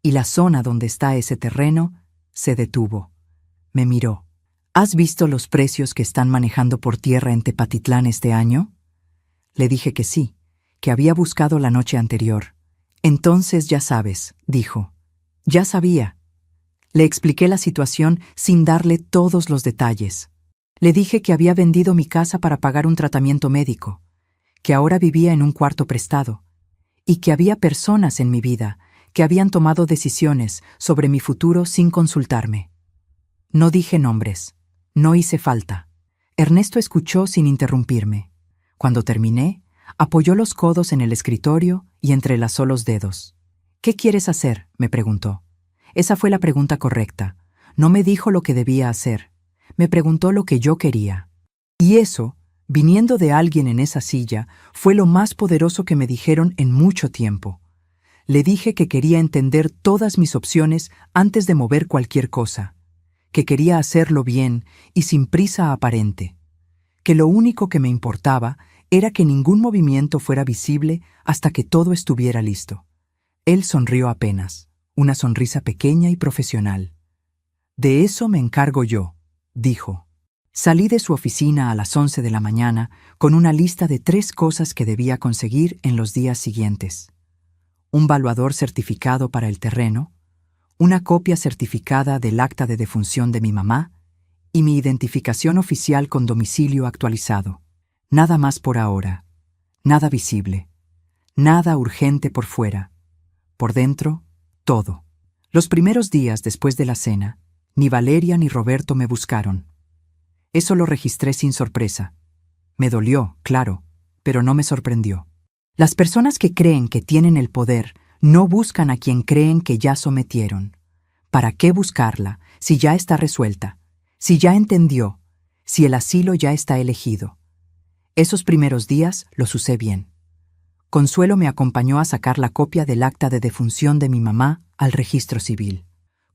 Speaker 1: Y la zona donde está ese terreno se detuvo». Me miró. «¿Has visto los precios que están manejando por tierra en Tepatitlán este año?» Le dije que sí, que había buscado la noche anterior. «Entonces ya sabes», dijo. Ya sabía. Le expliqué la situación sin darle todos los detalles. Le dije que había vendido mi casa para pagar un tratamiento médico, que ahora vivía en un cuarto prestado, y que había personas en mi vida que habían tomado decisiones sobre mi futuro sin consultarme. No dije nombres, no hice falta. Ernesto escuchó sin interrumpirme. Cuando terminé, apoyó los codos en el escritorio y entrelazó los dedos. «¿Qué quieres hacer?», me preguntó. Esa fue la pregunta correcta. No me dijo lo que debía hacer. Me preguntó lo que yo quería. Y eso, viniendo de alguien en esa silla, fue lo más poderoso que me dijeron en mucho tiempo. Le dije que quería entender todas mis opciones antes de mover cualquier cosa, que quería hacerlo bien y sin prisa aparente, que lo único que me importaba era que ningún movimiento fuera visible hasta que todo estuviera listo. Él sonrió apenas, una sonrisa pequeña y profesional. «De eso me encargo yo», dijo. Salí de su oficina a las 11 de la mañana con una lista de 3 cosas que debía conseguir en los días siguientes. Un valuador certificado para el terreno, una copia certificada del acta de defunción de mi mamá y mi identificación oficial con domicilio actualizado. Nada más por ahora, nada visible, nada urgente por fuera. Por dentro, todo. Los primeros días después de la cena, ni Valeria ni Roberto me buscaron. Eso lo registré sin sorpresa. Me dolió, claro, pero no me sorprendió. Las personas que creen que tienen el poder no buscan a quien creen que ya sometieron. ¿Para qué buscarla si ya está resuelta, si ya entendió, si el asilo ya está elegido? Esos primeros días los usé bien. Consuelo me acompañó a sacar la copia del acta de defunción de mi mamá al registro civil.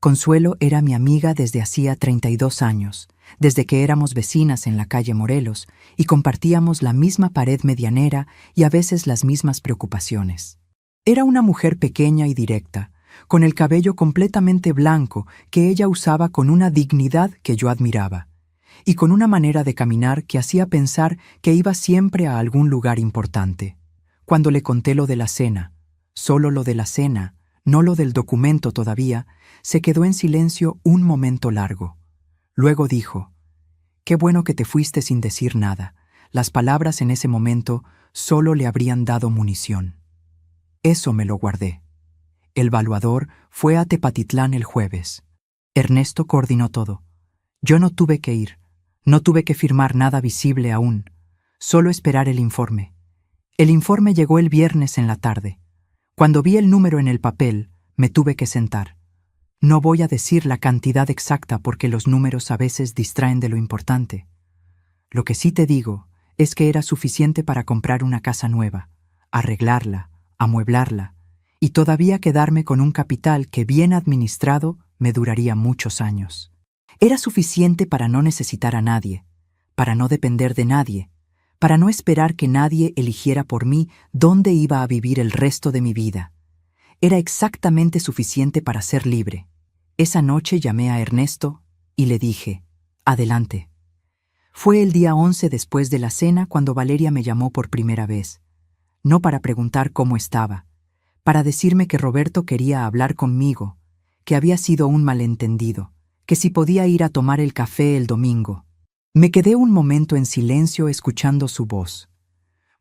Speaker 1: Consuelo era mi amiga desde hacía 32 años, desde que éramos vecinas en la calle Morelos y compartíamos la misma pared medianera y a veces las mismas preocupaciones. Era una mujer pequeña y directa, con el cabello completamente blanco que ella usaba con una dignidad que yo admiraba, y con una manera de caminar que hacía pensar que iba siempre a algún lugar importante. Cuando le conté lo de la cena, solo lo de la cena, no lo del documento todavía, se quedó en silencio un momento largo. Luego dijo: «Qué bueno que te fuiste sin decir nada». Las palabras en ese momento solo le habrían dado munición. Eso me lo guardé. El valuador fue a Tepatitlán el jueves. Ernesto coordinó todo. Yo no tuve que ir. No tuve que firmar nada visible aún, solo esperar el informe. El informe llegó el viernes en la tarde. Cuando vi el número en el papel, me tuve que sentar. No voy a decir la cantidad exacta porque los números a veces distraen de lo importante. Lo que sí te digo es que era suficiente para comprar una casa nueva, arreglarla, amueblarla, y todavía quedarme con un capital que, bien administrado, me duraría muchos años. Era suficiente para no necesitar a nadie, para no depender de nadie, para no esperar que nadie eligiera por mí dónde iba a vivir el resto de mi vida. Era exactamente suficiente para ser libre. Esa noche llamé a Ernesto y le dije, adelante. Fue el día 11 después de la cena cuando Valeria me llamó por primera vez. No para preguntar cómo estaba, para decirme que Roberto quería hablar conmigo, que había sido un malentendido, que si podía ir a tomar el café el domingo. Me quedé un momento en silencio escuchando su voz,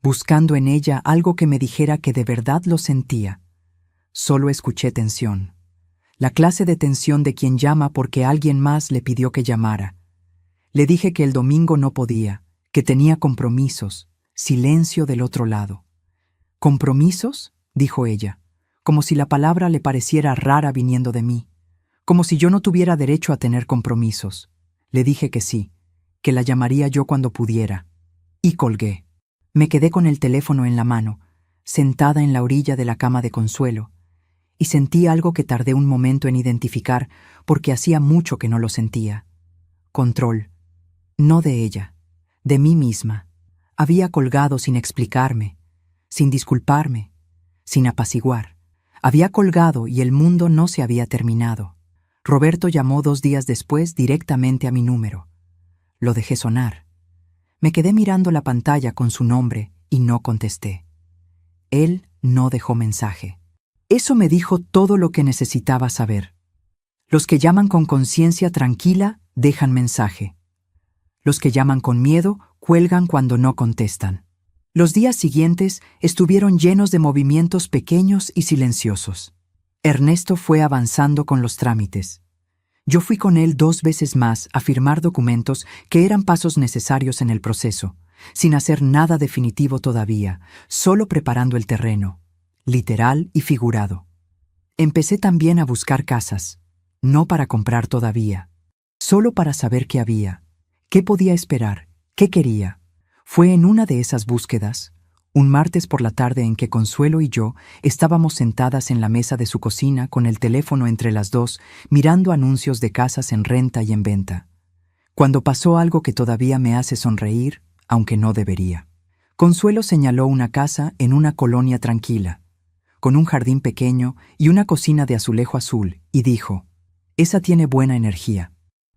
Speaker 1: buscando en ella algo que me dijera que de verdad lo sentía. Solo escuché tensión. La clase de tensión de quien llama porque alguien más le pidió que llamara. Le dije que el domingo no podía, que tenía compromisos. Silencio del otro lado. ¿Compromisos?, dijo ella, como si la palabra le pareciera rara viniendo de mí, como si yo no tuviera derecho a tener compromisos. Le dije que sí, que la llamaría yo cuando pudiera. Y colgué. Me quedé con el teléfono en la mano, sentada en la orilla de la cama de Consuelo, y sentí algo que tardé un momento en identificar porque hacía mucho que no lo sentía. Control. No de ella, de mí misma. Había colgado sin explicarme, sin disculparme, sin apaciguar. Había colgado y el mundo no se había terminado. Roberto llamó 2 días después directamente a mi número. Lo dejé sonar. Me quedé mirando la pantalla con su nombre y no contesté. Él no dejó mensaje. Eso me dijo todo lo que necesitaba saber. Los que llaman con conciencia tranquila dejan mensaje. Los que llaman con miedo cuelgan cuando no contestan. Los días siguientes estuvieron llenos de movimientos pequeños y silenciosos. Ernesto fue avanzando con los trámites. Yo fui con él 2 veces más a firmar documentos que eran pasos necesarios en el proceso, sin hacer nada definitivo todavía, solo preparando el terreno, literal y figurado. Empecé también a buscar casas, no para comprar todavía, solo para saber qué había, qué podía esperar, qué quería. Fue en una de esas búsquedas, un martes por la tarde en que Consuelo y yo estábamos sentadas en la mesa de su cocina con el teléfono entre las dos, mirando anuncios de casas en renta y en venta, cuando pasó algo que todavía me hace sonreír, aunque no debería. Consuelo señaló una casa en una colonia tranquila, con un jardín pequeño y una cocina de azulejo azul, y dijo, «Esa tiene buena energía».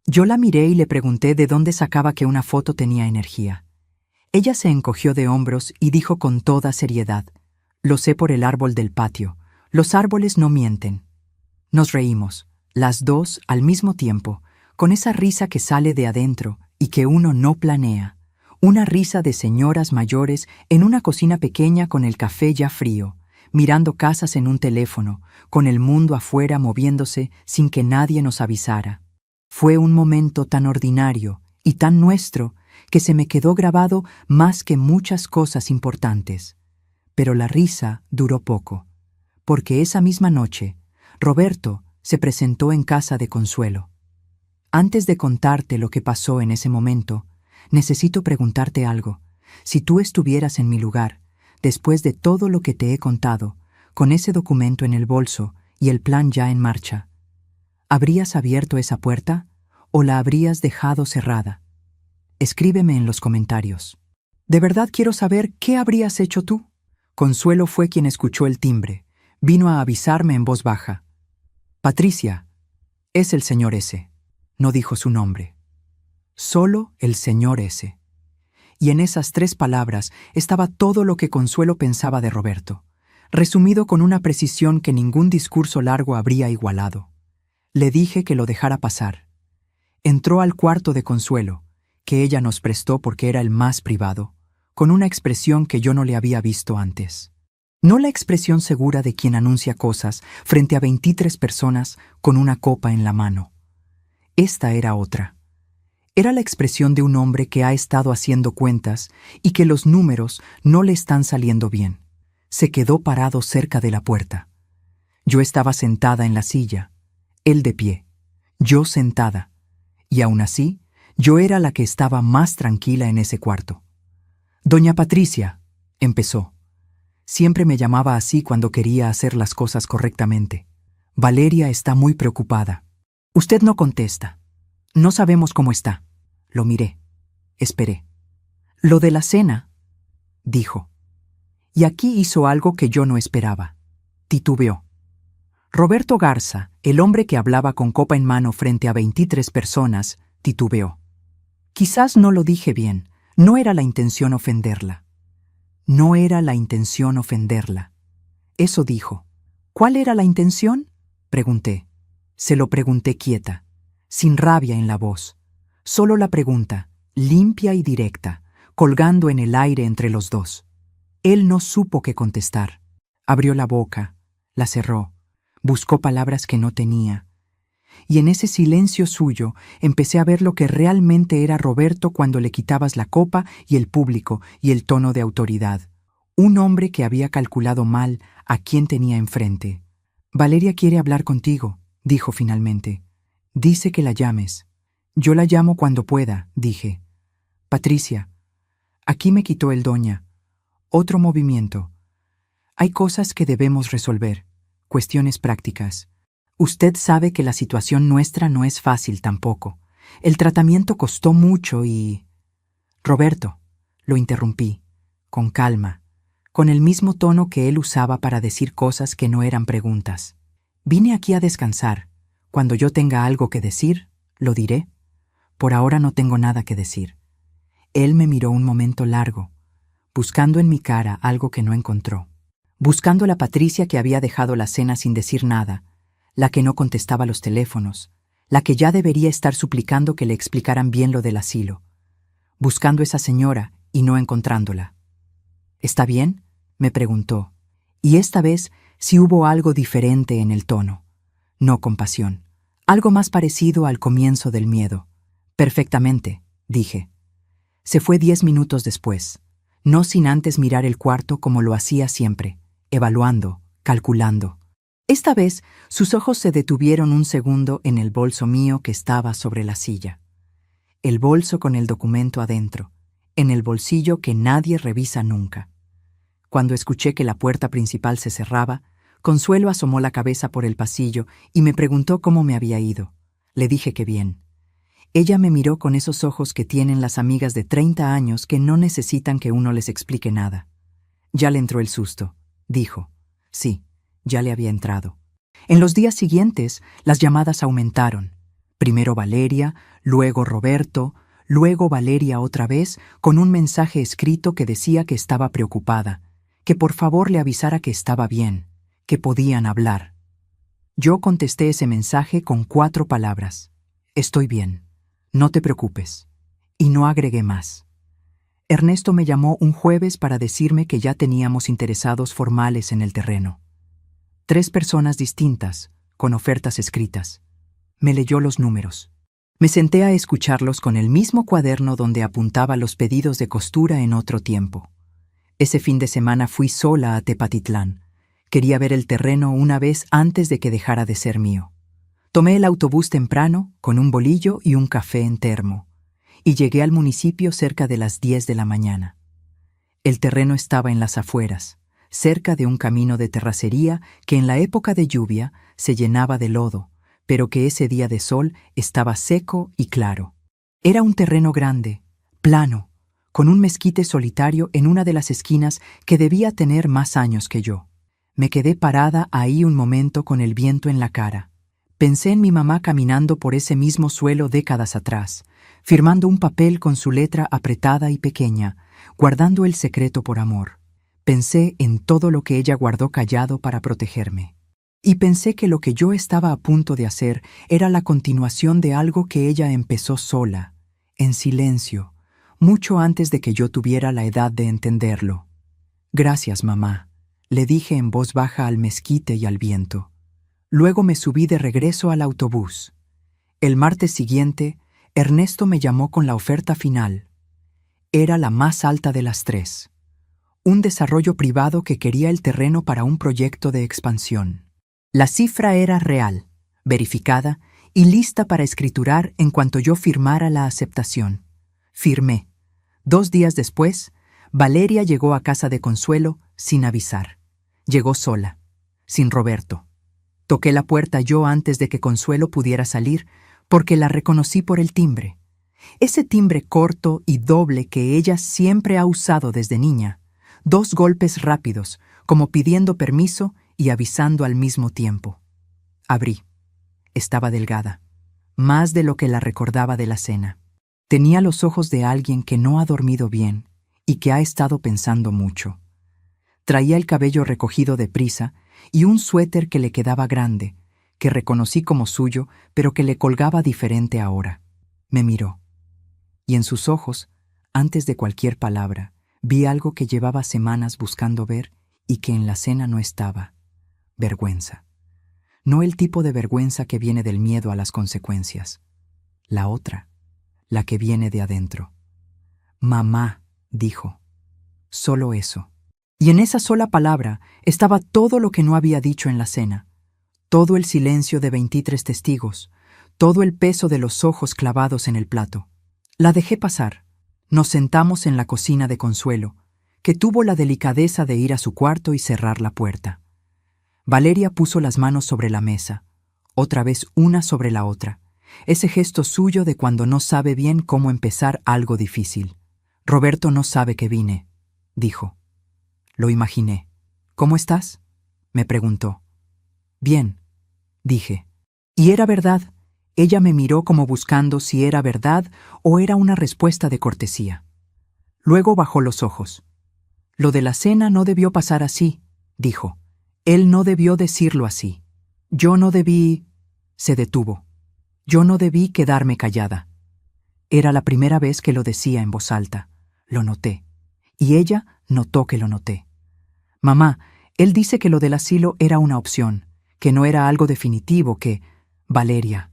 Speaker 1: Yo la miré y le pregunté de dónde sacaba que una foto tenía energía. Ella se encogió de hombros y dijo con toda seriedad, «Lo sé por el árbol del patio. Los árboles no mienten». Nos reímos, las dos al mismo tiempo, con esa risa que sale de adentro y que uno no planea. Una risa de señoras mayores en una cocina pequeña con el café ya frío, mirando casas en un teléfono, con el mundo afuera moviéndose sin que nadie nos avisara. Fue un momento tan ordinario y tan nuestro que se me quedó grabado más que muchas cosas importantes. Pero la risa duró poco, porque esa misma noche, Roberto se presentó en casa de Consuelo. Antes de contarte lo que pasó en ese momento, necesito preguntarte algo. Si tú estuvieras en mi lugar, después de todo lo que te he contado, con ese documento en el bolso y el plan ya en marcha, ¿habrías abierto esa puerta o la habrías dejado cerrada? Escríbeme en los comentarios. De verdad quiero saber qué habrías hecho tú. Consuelo fue quien escuchó el timbre. Vino a avisarme en voz baja. Patricia, es el señor S. No dijo su nombre. Solo el señor S. Y en esas 3 palabras estaba todo lo que Consuelo pensaba de Roberto, resumido con una precisión que ningún discurso largo habría igualado. Le dije que lo dejara pasar. Entró al cuarto de Consuelo, que ella nos prestó porque era el más privado, con una expresión que yo no le había visto antes. No la expresión segura de quien anuncia cosas frente a 23 personas con una copa en la mano. Esta era otra. Era la expresión de un hombre que ha estado haciendo cuentas y que los números no le están saliendo bien. Se quedó parado cerca de la puerta. Yo estaba sentada en la silla, él de pie, yo sentada, y aún así, yo era la que estaba más tranquila en ese cuarto. «Doña Patricia», empezó. Siempre me llamaba así cuando quería hacer las cosas correctamente. «Valeria está muy preocupada. Usted no contesta. No sabemos cómo está». Lo miré. Esperé. «Lo de la cena», dijo. Y aquí hizo algo que yo no esperaba. Titubeó. Roberto Garza, el hombre que hablaba con copa en mano frente a 23 personas, titubeó. Quizás no lo dije bien. No era la intención ofenderla. No era la intención ofenderla. Eso dijo. ¿Cuál era la intención?, pregunté. Se lo pregunté quieta, sin rabia en la voz. Solo la pregunta, limpia y directa, colgando en el aire entre los dos. Él no supo qué contestar. Abrió la boca, la cerró, buscó palabras que no tenía. Y en ese silencio suyo empecé a ver lo que realmente era Roberto cuando le quitabas la copa y el público y el tono de autoridad. Un hombre que había calculado mal a quien tenía enfrente. «Valeria quiere hablar contigo», dijo finalmente. «Dice que la llames». «Yo la llamo cuando pueda», dije. «Patricia». Aquí me quitó el doña. Otro movimiento. «Hay cosas que debemos resolver, cuestiones prácticas. Usted sabe que la situación nuestra no es fácil tampoco. El tratamiento costó mucho y...» «Roberto», lo interrumpí, con calma, con el mismo tono que él usaba para decir cosas que no eran preguntas. «Vine aquí a descansar. Cuando yo tenga algo que decir, lo diré. Por ahora no tengo nada que decir». Él me miró un momento largo, buscando en mi cara algo que no encontró. Buscando a la Patricia que había dejado la cena sin decir nada, la que no contestaba los teléfonos, la que ya debería estar suplicando que le explicaran bien lo del asilo. Buscando esa señora y no encontrándola. «¿Está bien?», me preguntó, y esta vez sí hubo algo diferente en el tono. No compasión, algo más parecido al comienzo del miedo. «Perfectamente», dije. Se fue 10 minutos después, no sin antes mirar el cuarto como lo hacía siempre, evaluando, calculando. Esta vez, sus ojos se detuvieron un segundo en el bolso mío que estaba sobre la silla. El bolso con el documento adentro, en el bolsillo que nadie revisa nunca. Cuando escuché que la puerta principal se cerraba, Consuelo asomó la cabeza por el pasillo y me preguntó cómo me había ido. Le dije que bien. Ella me miró con esos ojos que tienen las amigas de 30 años que no necesitan que uno les explique nada. Ya le entró el susto, dijo. Sí, ya le había entrado. En los días siguientes, las llamadas aumentaron. Primero Valeria, luego Roberto, luego Valeria otra vez, con un mensaje escrito que decía que estaba preocupada, que por favor le avisara que estaba bien, que podían hablar. Yo contesté ese mensaje con 4 palabras. Estoy bien. No te preocupes. Y no agregué más. Ernesto me llamó un jueves para decirme que ya teníamos interesados formales en el terreno. 3 personas distintas, con ofertas escritas. Me leyó los números. Me senté a escucharlos con el mismo cuaderno donde apuntaba los pedidos de costura en otro tiempo. Ese fin de semana fui sola a Tepatitlán. Quería ver el terreno una vez antes de que dejara de ser mío. Tomé el autobús temprano, con un bolillo y un café en termo, y llegué al municipio cerca de las 10 de la mañana. El terreno estaba en las afueras, cerca de un camino de terracería que en la época de lluvia se llenaba de lodo, pero que ese día de sol estaba seco y claro. Era un terreno grande, plano, con un mezquite solitario en una de las esquinas que debía tener más años que yo. Me quedé parada ahí un momento con el viento en la cara. Pensé en mi mamá caminando por ese mismo suelo décadas atrás, firmando un papel con su letra apretada y pequeña, guardando el secreto por amor. Pensé en todo lo que ella guardó callado para protegerme. Y pensé que lo que yo estaba a punto de hacer era la continuación de algo que ella empezó sola, en silencio, mucho antes de que yo tuviera la edad de entenderlo. «Gracias, mamá», le dije en voz baja al mezquite y al viento. Luego me subí de regreso al autobús. El martes siguiente, Ernesto me llamó con la oferta final. Era la más alta de las tres. Un desarrollo privado que quería el terreno para un proyecto de expansión. La cifra era real, verificada y lista para escriturar en cuanto yo firmara la aceptación. Firmé. 2 días después, Valeria llegó a casa de Consuelo sin avisar. Llegó sola, sin Roberto. Toqué la puerta yo antes de que Consuelo pudiera salir, porque la reconocí por el timbre. Ese timbre corto y doble que ella siempre ha usado desde niña. 2 golpes rápidos, como pidiendo permiso y avisando al mismo tiempo. Abrí. Estaba delgada, más de lo que la recordaba de la cena. Tenía los ojos de alguien que no ha dormido bien y que ha estado pensando mucho. Traía el cabello recogido deprisa y un suéter que le quedaba grande, que reconocí como suyo, pero que le colgaba diferente ahora. Me miró. Y en sus ojos, antes de cualquier palabra, vi algo que llevaba semanas buscando ver y que en la cena no estaba. Vergüenza. No el tipo de vergüenza que viene del miedo a las consecuencias. La otra, la que viene de adentro. Mamá, dijo. Solo eso. Y en esa sola palabra estaba todo lo que no había dicho en la cena. Todo el silencio de 23 testigos, todo el peso de los ojos clavados en el plato. La dejé pasar. Nos sentamos en la cocina de Consuelo, que tuvo la delicadeza de ir a su cuarto y cerrar la puerta. Valeria puso las manos sobre la mesa, otra vez una sobre la otra, ese gesto suyo de cuando no sabe bien cómo empezar algo difícil. Roberto no sabe que vine, dijo. Lo imaginé. ¿Cómo estás?, me preguntó. Bien, dije. Y era verdad. Ella me miró como buscando si era verdad o era una respuesta de cortesía. Luego bajó los ojos. Lo de la cena no debió pasar así, dijo. Él no debió decirlo así. Yo no debí... Se detuvo. Yo no debí quedarme callada. Era la primera vez que lo decía en voz alta. Lo noté. Y ella notó que lo noté. Mamá, él dice que lo del asilo era una opción, que no era algo definitivo, que... Valeria.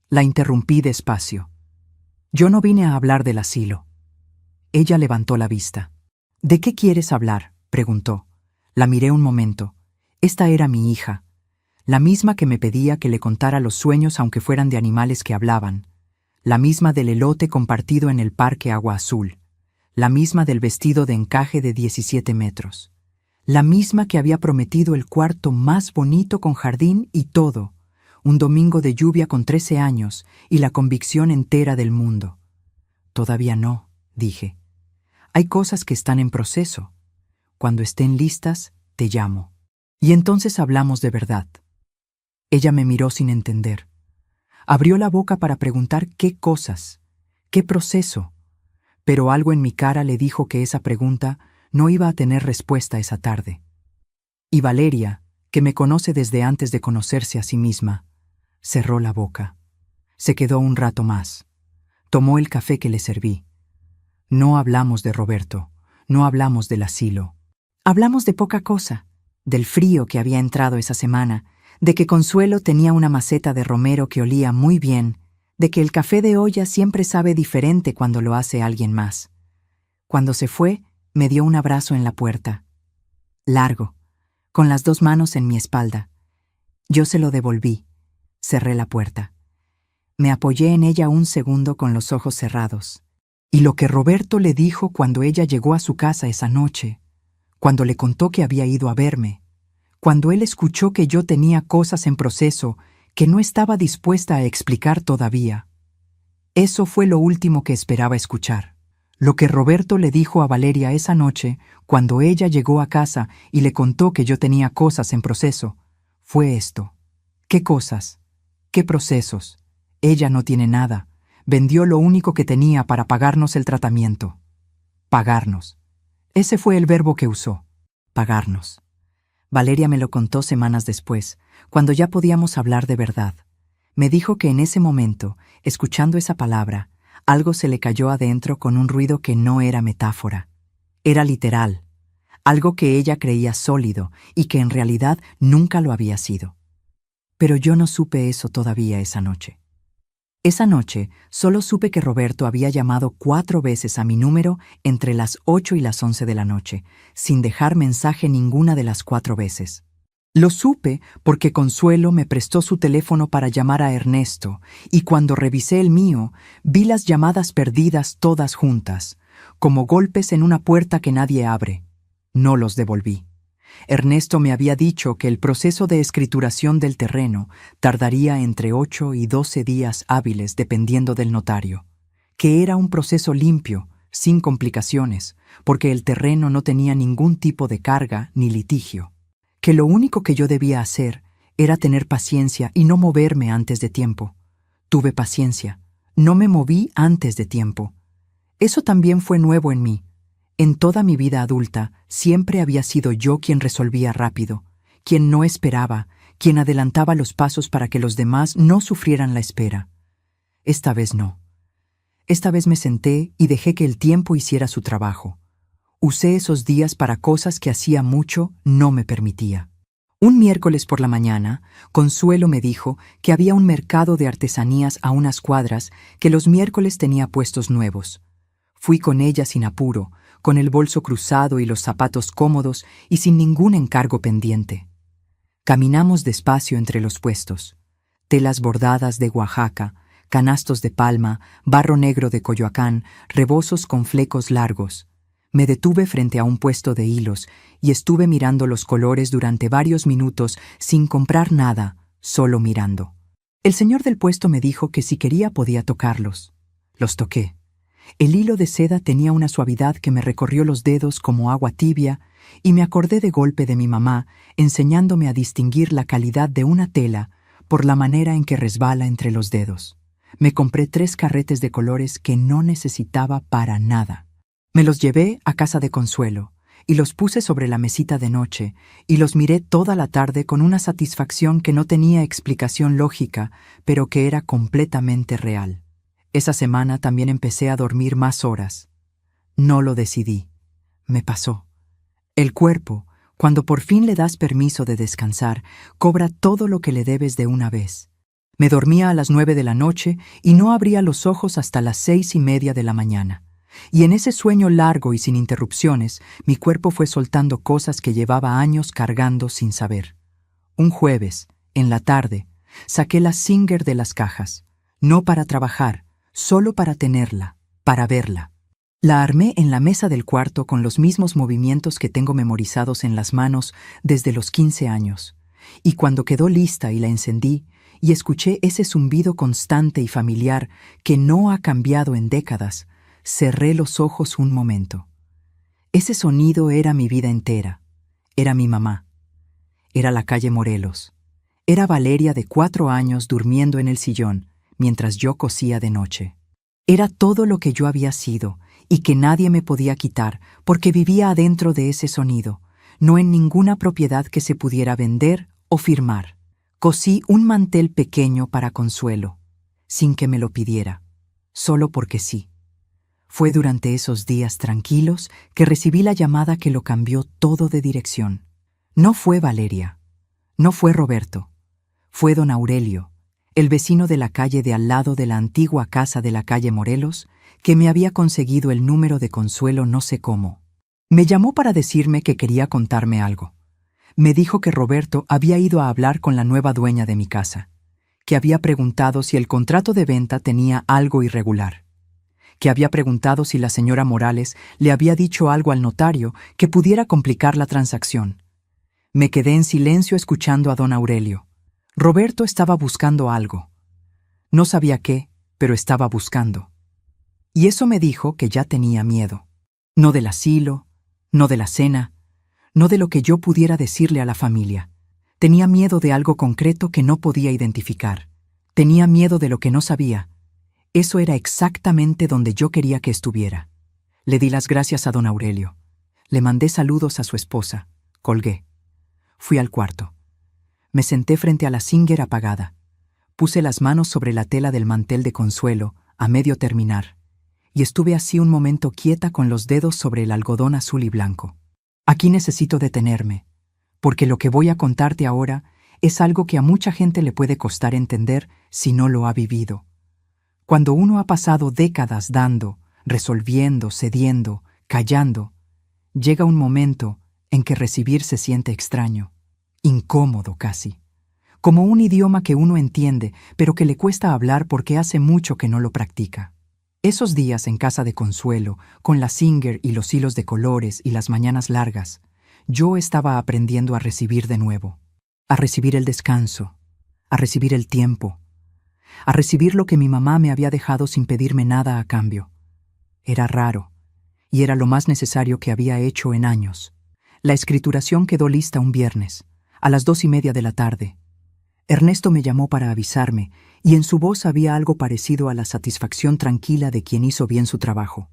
Speaker 1: La interrumpí despacio. Yo no vine a hablar del asilo. Ella levantó la vista. ¿De qué quieres hablar?, preguntó. La miré un momento. Esta era mi hija, la misma que me pedía que le contara los sueños aunque fueran de animales que hablaban, la misma del elote compartido en el parque Agua Azul, la misma del vestido de encaje de 17 metros, la misma que había prometido el cuarto más bonito con jardín y todo, un domingo de lluvia con 13 años y la convicción entera del mundo. Todavía no, dije. Hay cosas que están en proceso. Cuando estén listas, te llamo. Y entonces hablamos de verdad. Ella me miró sin entender. Abrió la boca para preguntar qué cosas, qué proceso, pero algo en mi cara le dijo que esa pregunta no iba a tener respuesta esa tarde. Y Valeria, que me conoce desde antes de conocerse a sí misma, cerró la boca. Se quedó un rato más. Tomó el café que le serví. No hablamos de Roberto, no hablamos del asilo. Hablamos de poca cosa, del frío que había entrado esa semana, de que Consuelo tenía una maceta de romero que olía muy bien, de que el café de olla siempre sabe diferente cuando lo hace alguien más. Cuando se fue, me dio un abrazo en la puerta. Largo, con las 2 manos en mi espalda. Yo se lo devolví. Cerré la puerta. Me apoyé en ella un segundo con los ojos cerrados. Y lo que Roberto le dijo cuando ella llegó a su casa esa noche, cuando le contó que había ido a verme, cuando él escuchó que yo tenía cosas en proceso que no estaba dispuesta a explicar todavía. Eso fue lo último que esperaba escuchar. Lo que Roberto le dijo a Valeria esa noche, cuando ella llegó a casa y le contó que yo tenía cosas en proceso, fue esto. ¿Qué cosas? ¿Qué procesos? Ella no tiene nada. Vendió lo único que tenía para pagarnos el tratamiento. Pagarnos. Ese fue el verbo que usó. Pagarnos. Valeria me lo contó semanas después, cuando ya podíamos hablar de verdad. Me dijo que en ese momento, escuchando esa palabra, algo se le cayó adentro con un ruido que no era metáfora. Era literal. Algo que ella creía sólido y que en realidad nunca lo había sido. Pero yo no supe eso todavía esa noche. Esa noche solo supe que Roberto había llamado 4 veces a mi número entre las 8 y las 11 de la noche, sin dejar mensaje ninguna de las 4 veces. Lo supe porque Consuelo me prestó su teléfono para llamar a Ernesto, y cuando revisé el mío, vi las llamadas perdidas todas juntas, como golpes en una puerta que nadie abre. No los devolví. Ernesto me había dicho que el proceso de escrituración del terreno tardaría entre 8 y 12 días hábiles dependiendo del notario, que era un proceso limpio, sin complicaciones, porque el terreno no tenía ningún tipo de carga ni litigio, que lo único que yo debía hacer era tener paciencia y no moverme antes de tiempo. Tuve paciencia, no me moví antes de tiempo. Eso también fue nuevo en mí. En toda mi vida adulta, siempre había sido yo quien resolvía rápido, quien no esperaba, quien adelantaba los pasos para que los demás no sufrieran la espera. Esta vez no. Esta vez me senté y dejé que el tiempo hiciera su trabajo. Usé esos días para cosas que hacía mucho no me permitía. Un miércoles por la mañana, Consuelo me dijo que había un mercado de artesanías a unas cuadras que los miércoles tenía puestos nuevos. Fui con ella sin apuro, con el bolso cruzado y los zapatos cómodos y sin ningún encargo pendiente. Caminamos despacio entre los puestos. Telas bordadas de Oaxaca, canastos de palma, barro negro de Coyoacán, rebozos con flecos largos. Me detuve frente a un puesto de hilos y estuve mirando los colores durante varios minutos sin comprar nada, solo mirando. El señor del puesto me dijo que si quería podía tocarlos. Los toqué. El hilo de seda tenía una suavidad que me recorrió los dedos como agua tibia y me acordé de golpe de mi mamá enseñándome a distinguir la calidad de una tela por la manera en que resbala entre los dedos. Me compré 3 carretes de colores que no necesitaba para nada. Me los llevé a casa de Consuelo y los puse sobre la mesita de noche y los miré toda la tarde con una satisfacción que no tenía explicación lógica, pero que era completamente real. Esa semana también empecé a dormir más horas. No lo decidí. Me pasó. El cuerpo, cuando por fin le das permiso de descansar, cobra todo lo que le debes de una vez. Me dormía a las 9 de la noche y no abría los ojos hasta las 6:30 de la mañana. Y en ese sueño largo y sin interrupciones, mi cuerpo fue soltando cosas que llevaba años cargando sin saber. Un jueves, en la tarde, saqué la Singer de las cajas, no para trabajar, solo para tenerla, para verla. La armé en la mesa del cuarto con los mismos movimientos que tengo memorizados en las manos desde los 15 años. Y cuando quedó lista y la encendí, y escuché ese zumbido constante y familiar que no ha cambiado en décadas, cerré los ojos un momento. Ese sonido era mi vida entera. Era mi mamá. Era la calle Morelos. Era Valeria de 4 años durmiendo en el sillón, mientras yo cosía de noche. Era todo lo que yo había sido y que nadie me podía quitar porque vivía adentro de ese sonido, no en ninguna propiedad que se pudiera vender o firmar. Cosí un mantel pequeño para Consuelo, sin que me lo pidiera, solo porque sí. Fue durante esos días tranquilos que recibí la llamada que lo cambió todo de dirección. No fue Valeria, no fue Roberto, fue don Aurelio, el vecino de la calle de al lado de la antigua casa de la calle Morelos, que me había conseguido el número de Consuelo no sé cómo. Me llamó para decirme que quería contarme algo. Me dijo que Roberto había ido a hablar con la nueva dueña de mi casa, que había preguntado si el contrato de venta tenía algo irregular, que había preguntado si la señora Morales le había dicho algo al notario que pudiera complicar la transacción. Me quedé en silencio escuchando a don Aurelio. Roberto estaba buscando algo. No sabía qué, pero estaba buscando. Y eso me dijo que ya tenía miedo. No del asilo, no de la cena, no de lo que yo pudiera decirle a la familia. Tenía miedo de algo concreto que no podía identificar. Tenía miedo de lo que no sabía. Eso era exactamente donde yo quería que estuviera. Le di las gracias a don Aurelio. Le mandé saludos a su esposa. Colgué. Fui al cuarto. Me senté frente a la Singer apagada. Puse las manos sobre la tela del mantel de Consuelo, a medio terminar, y estuve así un momento quieta con los dedos sobre el algodón azul y blanco. Aquí necesito detenerme, porque lo que voy a contarte ahora es algo que a mucha gente le puede costar entender si no lo ha vivido. Cuando uno ha pasado décadas dando, resolviendo, cediendo, callando, llega un momento en que recibir se siente extraño, incómodo casi, como un idioma que uno entiende, pero que le cuesta hablar porque hace mucho que no lo practica. Esos días en casa de Consuelo, con la Singer y los hilos de colores y las mañanas largas, yo estaba aprendiendo a recibir de nuevo, a recibir el descanso, a recibir el tiempo, a recibir lo que mi mamá me había dejado sin pedirme nada a cambio. Era raro, y era lo más necesario que había hecho en años. La escrituración quedó lista un viernes, a las 2:30 de la tarde. Ernesto me llamó para avisarme, y en su voz había algo parecido a la satisfacción tranquila de quien hizo bien su trabajo.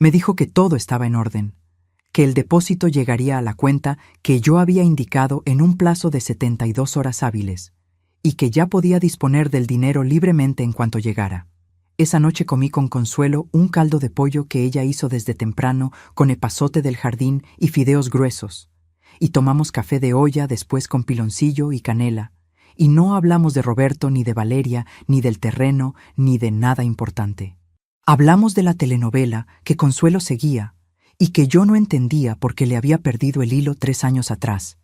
Speaker 1: Me dijo que todo estaba en orden, que el depósito llegaría a la cuenta que yo había indicado en un plazo de 72 horas hábiles, y que ya podía disponer del dinero libremente en cuanto llegara. Esa noche comí con Consuelo un caldo de pollo que ella hizo desde temprano con epazote del jardín y fideos gruesos, y tomamos café de olla después con piloncillo y canela, y no hablamos de Roberto ni de Valeria, ni del terreno, ni de nada importante. Hablamos de la telenovela que Consuelo seguía y que yo no entendía porque le había perdido el hilo 3 años atrás,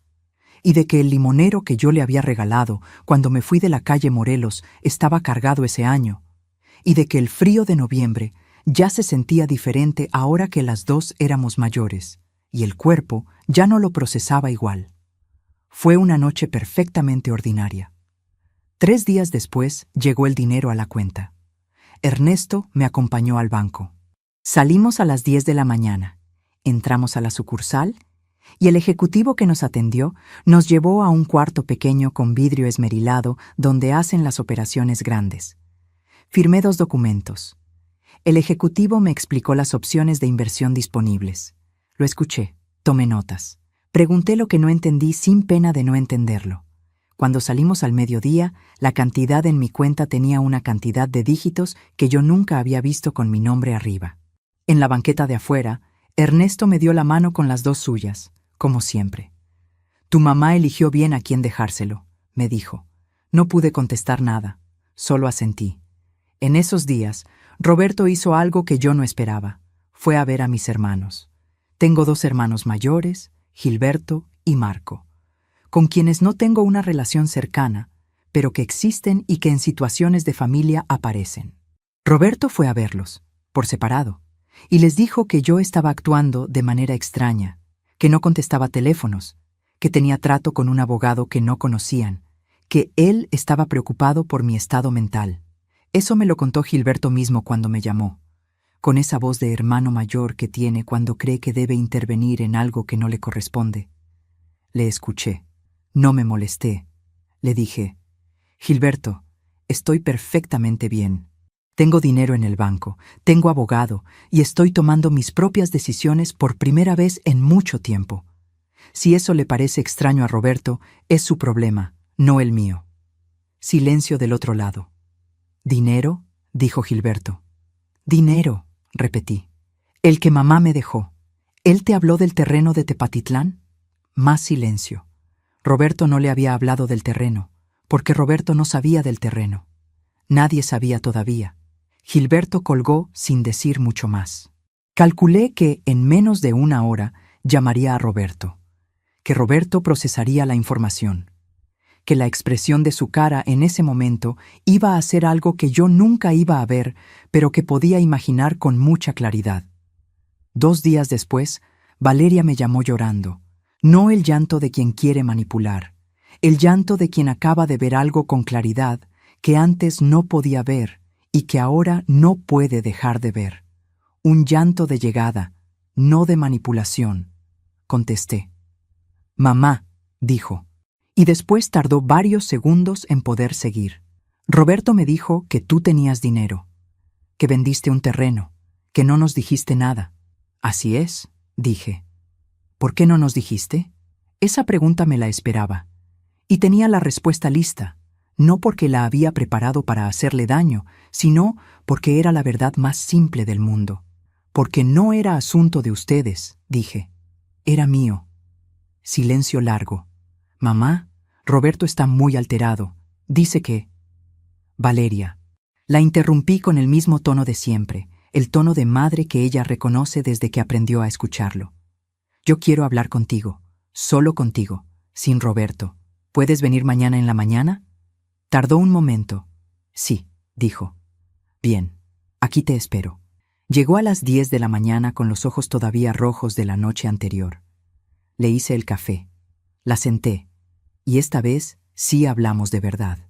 Speaker 1: y de que el limonero que yo le había regalado cuando me fui de la calle Morelos estaba cargado ese año, y de que el frío de noviembre ya se sentía diferente ahora que las dos éramos mayores, y el cuerpo ya no lo procesaba igual. Fue una noche perfectamente ordinaria. 3 días después llegó el dinero a la cuenta. Ernesto me acompañó al banco. Salimos a las 10 de la mañana, entramos a la sucursal y el ejecutivo que nos atendió nos llevó a un cuarto pequeño con vidrio esmerilado donde hacen las operaciones grandes. Firmé 2 documentos. El ejecutivo me explicó las opciones de inversión disponibles. Lo escuché, tomé notas. Pregunté lo que no entendí sin pena de no entenderlo. Cuando salimos al mediodía, la cantidad en mi cuenta tenía una cantidad de dígitos que yo nunca había visto con mi nombre arriba. En la banqueta de afuera, Ernesto me dio la mano con las 2 suyas, como siempre. «Tu mamá eligió bien a quién dejárselo», me dijo. No pude contestar nada, solo asentí. En esos días, Roberto hizo algo que yo no esperaba. Fue a ver a mis hermanos. Tengo 2 hermanos mayores, Gilberto y Marco, con quienes no tengo una relación cercana, pero que existen y que en situaciones de familia aparecen. Roberto fue a verlos, por separado, y les dijo que yo estaba actuando de manera extraña, que no contestaba teléfonos, que tenía trato con un abogado que no conocían, que él estaba preocupado por mi estado mental. Eso me lo contó Gilberto mismo cuando me llamó, con esa voz de hermano mayor que tiene cuando cree que debe intervenir en algo que no le corresponde. Le escuché. No me molesté. Le dije, «Gilberto, estoy perfectamente bien. Tengo dinero en el banco, tengo abogado y estoy tomando mis propias decisiones por primera vez en mucho tiempo. Si eso le parece extraño a Roberto, es su problema, no el mío». Silencio del otro lado. «¿Dinero?», dijo Gilberto. «Dinero», repetí. «El que mamá me dejó. ¿Él te habló del terreno de Tepatitlán?». Más silencio. Roberto no le había hablado del terreno, porque Roberto no sabía del terreno. Nadie sabía todavía. Gilberto colgó sin decir mucho más. Calculé que en menos de 1 hora llamaría a Roberto, que Roberto procesaría la información, que la expresión de su cara en ese momento iba a ser algo que yo nunca iba a ver, pero que podía imaginar con mucha claridad. 2 días después, Valeria me llamó llorando. No el llanto de quien quiere manipular, el llanto de quien acaba de ver algo con claridad que antes no podía ver y que ahora no puede dejar de ver. Un llanto de llegada, no de manipulación. Contesté. «Mamá», dijo, y después tardó varios segundos en poder seguir. «Roberto me dijo que tú tenías dinero, que vendiste un terreno, que no nos dijiste nada». «Así es», dije. «¿Por qué no nos dijiste?». Esa pregunta me la esperaba. Y tenía la respuesta lista, no porque la había preparado para hacerle daño, sino porque era la verdad más simple del mundo. «Porque no era asunto de ustedes», dije. «Era mío». Silencio largo. «Mamá, Roberto está muy alterado. Dice que...». «Valeria». La interrumpí con el mismo tono de siempre, el tono de madre que ella reconoce desde que aprendió a escucharlo. Yo quiero hablar contigo, solo contigo, sin Roberto. ¿Puedes venir mañana en la mañana? Tardó un momento. Sí, dijo. Bien, aquí te espero. Llegó a las 10 de la mañana con los ojos todavía rojos de la noche anterior. Le hice el café. La senté. Y esta vez sí hablamos de verdad.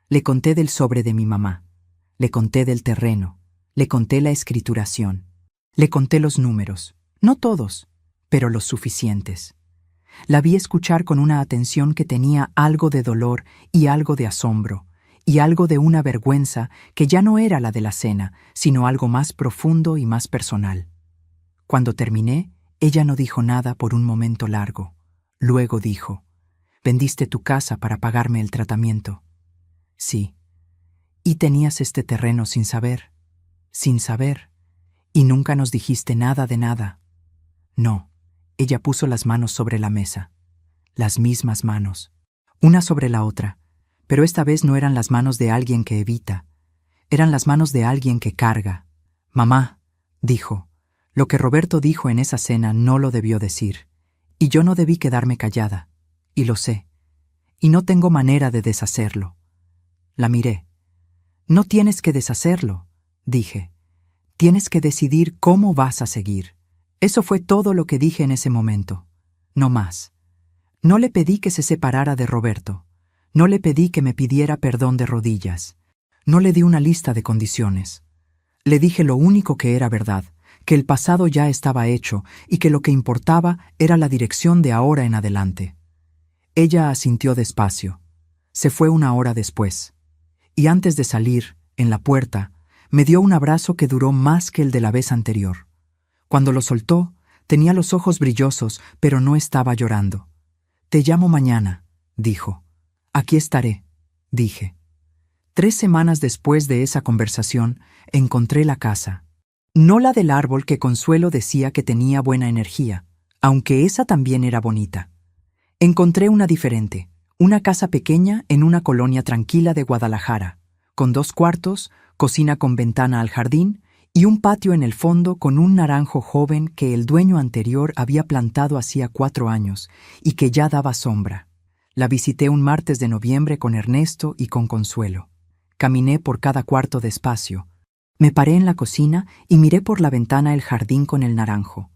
Speaker 1: Le conté del sobre de mi mamá. Le conté del terreno. Le conté la escrituración. Le conté los números. No todos, pero los suficientes. La vi escuchar con una atención que tenía algo de dolor y algo de asombro, y algo de una vergüenza que ya no era la de la cena, sino algo más profundo y más personal. Cuando terminé, ella no dijo nada por un momento largo. Luego dijo: «¿Vendiste tu casa para pagarme el tratamiento?» «Sí». «¿Y tenías este terreno sin saber?» «Sin saber. ¿Y nunca nos dijiste nada de nada?» «No». Ella puso las manos sobre la mesa. Las mismas manos. Una sobre la otra. Pero esta vez no eran las manos de alguien que evita. Eran las manos de alguien que carga. «Mamá», dijo, «lo que Roberto dijo en esa cena no lo debió decir. Y yo no debí quedarme callada. Y lo sé. Y no tengo manera de deshacerlo». La miré. «No tienes que deshacerlo», dije. «Tienes que decidir cómo vas a seguir». Eso fue todo lo que dije en ese momento. No más. No le pedí que se separara de Roberto. No le pedí que me pidiera perdón de rodillas. No le di una lista de condiciones. Le dije lo único que era verdad, que el pasado ya estaba hecho y que lo que importaba era la dirección de ahora en adelante. Ella asintió despacio. Se fue una hora después. Y antes de salir, en la puerta, me dio un abrazo que duró más que el de la vez anterior. Cuando lo soltó, tenía los ojos brillosos, pero no estaba llorando. «Te llamo mañana», dijo. «Aquí estaré», dije. 3 semanas después de esa conversación, encontré la casa. No la del árbol que Consuelo decía que tenía buena energía, aunque esa también era bonita. Encontré una diferente, una casa pequeña en una colonia tranquila de Guadalajara, con 2 cuartos, cocina con ventana al jardín y un patio en el fondo con un naranjo joven que el dueño anterior había plantado hacía 4 años y que ya daba sombra. La visité un martes de noviembre con Ernesto y con Consuelo. Caminé por cada cuarto despacio. Me paré en la cocina y miré por la ventana el jardín con el naranjo.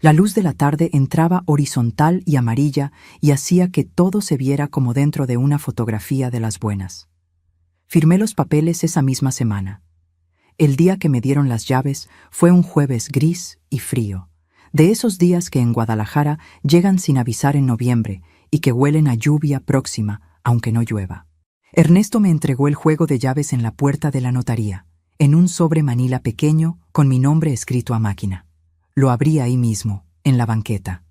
Speaker 1: La luz de la tarde entraba horizontal y amarilla y hacía que todo se viera como dentro de una fotografía de las buenas. Firmé los papeles esa misma semana. El día que me dieron las llaves fue un jueves gris y frío, de esos días que en Guadalajara llegan sin avisar en noviembre y que huelen a lluvia próxima, aunque no llueva. Ernesto me entregó el juego de llaves en la puerta de la notaría, en un sobre manila pequeño con mi nombre escrito a máquina. Lo abrí ahí mismo, en la banqueta.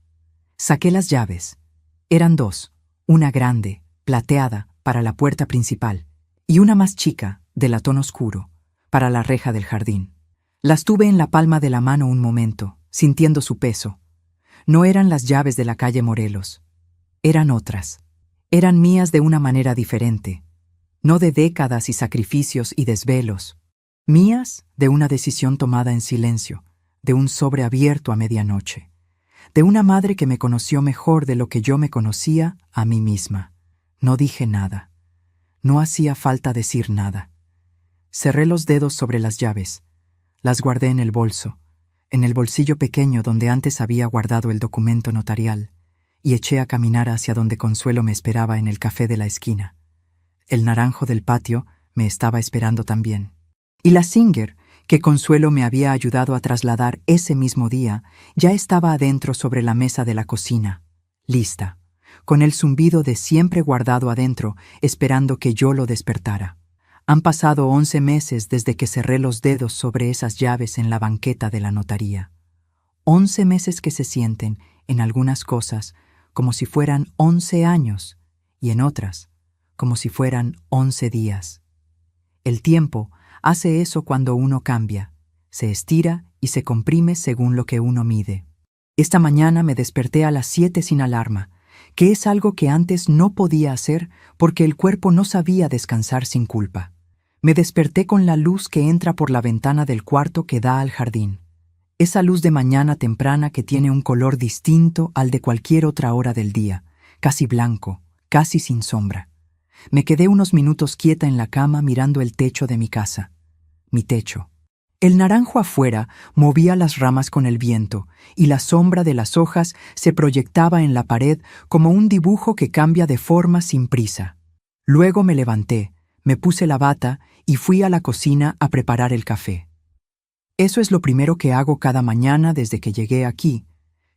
Speaker 1: Saqué las llaves. Eran 2, una grande, plateada, para la puerta principal, y una más chica, de latón oscuro, para la reja del jardín. Las tuve en la palma de la mano un momento, sintiendo su peso. No eran las llaves de la calle Morelos. Eran otras. Eran mías de una manera diferente. No de décadas y sacrificios y desvelos. Mías de una decisión tomada en silencio, de un sobre abierto a medianoche. De una madre que me conoció mejor de lo que yo me conocía a mí misma. No dije nada. No hacía falta decir nada. Cerré los dedos sobre las llaves. Las guardé en el bolsillo pequeño donde antes había guardado el documento notarial, y eché a caminar hacia donde Consuelo me esperaba en el café de la esquina. El naranjo del patio me estaba esperando también. Y la Singer, que Consuelo me había ayudado a trasladar ese mismo día, ya estaba adentro sobre la mesa de la cocina, lista, con el zumbido de siempre guardado adentro, esperando que yo lo despertara. Han pasado 11 meses desde que cerré los dedos sobre esas llaves en la banqueta de la notaría. 11 meses que se sienten, en algunas cosas, como si fueran 11 años, y en otras, como si fueran 11 días. El tiempo hace eso cuando uno cambia, se estira y se comprime según lo que uno mide. Esta mañana me desperté a las 7 sin alarma, que es algo que antes no podía hacer porque el cuerpo no sabía descansar sin culpa. Me desperté con la luz que entra por la ventana del cuarto que da al jardín. Esa luz de mañana temprana que tiene un color distinto al de cualquier otra hora del día, casi blanco, casi sin sombra. Me quedé unos minutos quieta en la cama mirando el techo de mi casa. Mi techo. El naranjo afuera movía las ramas con el viento y la sombra de las hojas se proyectaba en la pared como un dibujo que cambia de forma sin prisa. Luego me levanté, me puse la bata y fui a la cocina a preparar el café. Eso es lo primero que hago cada mañana desde que llegué aquí.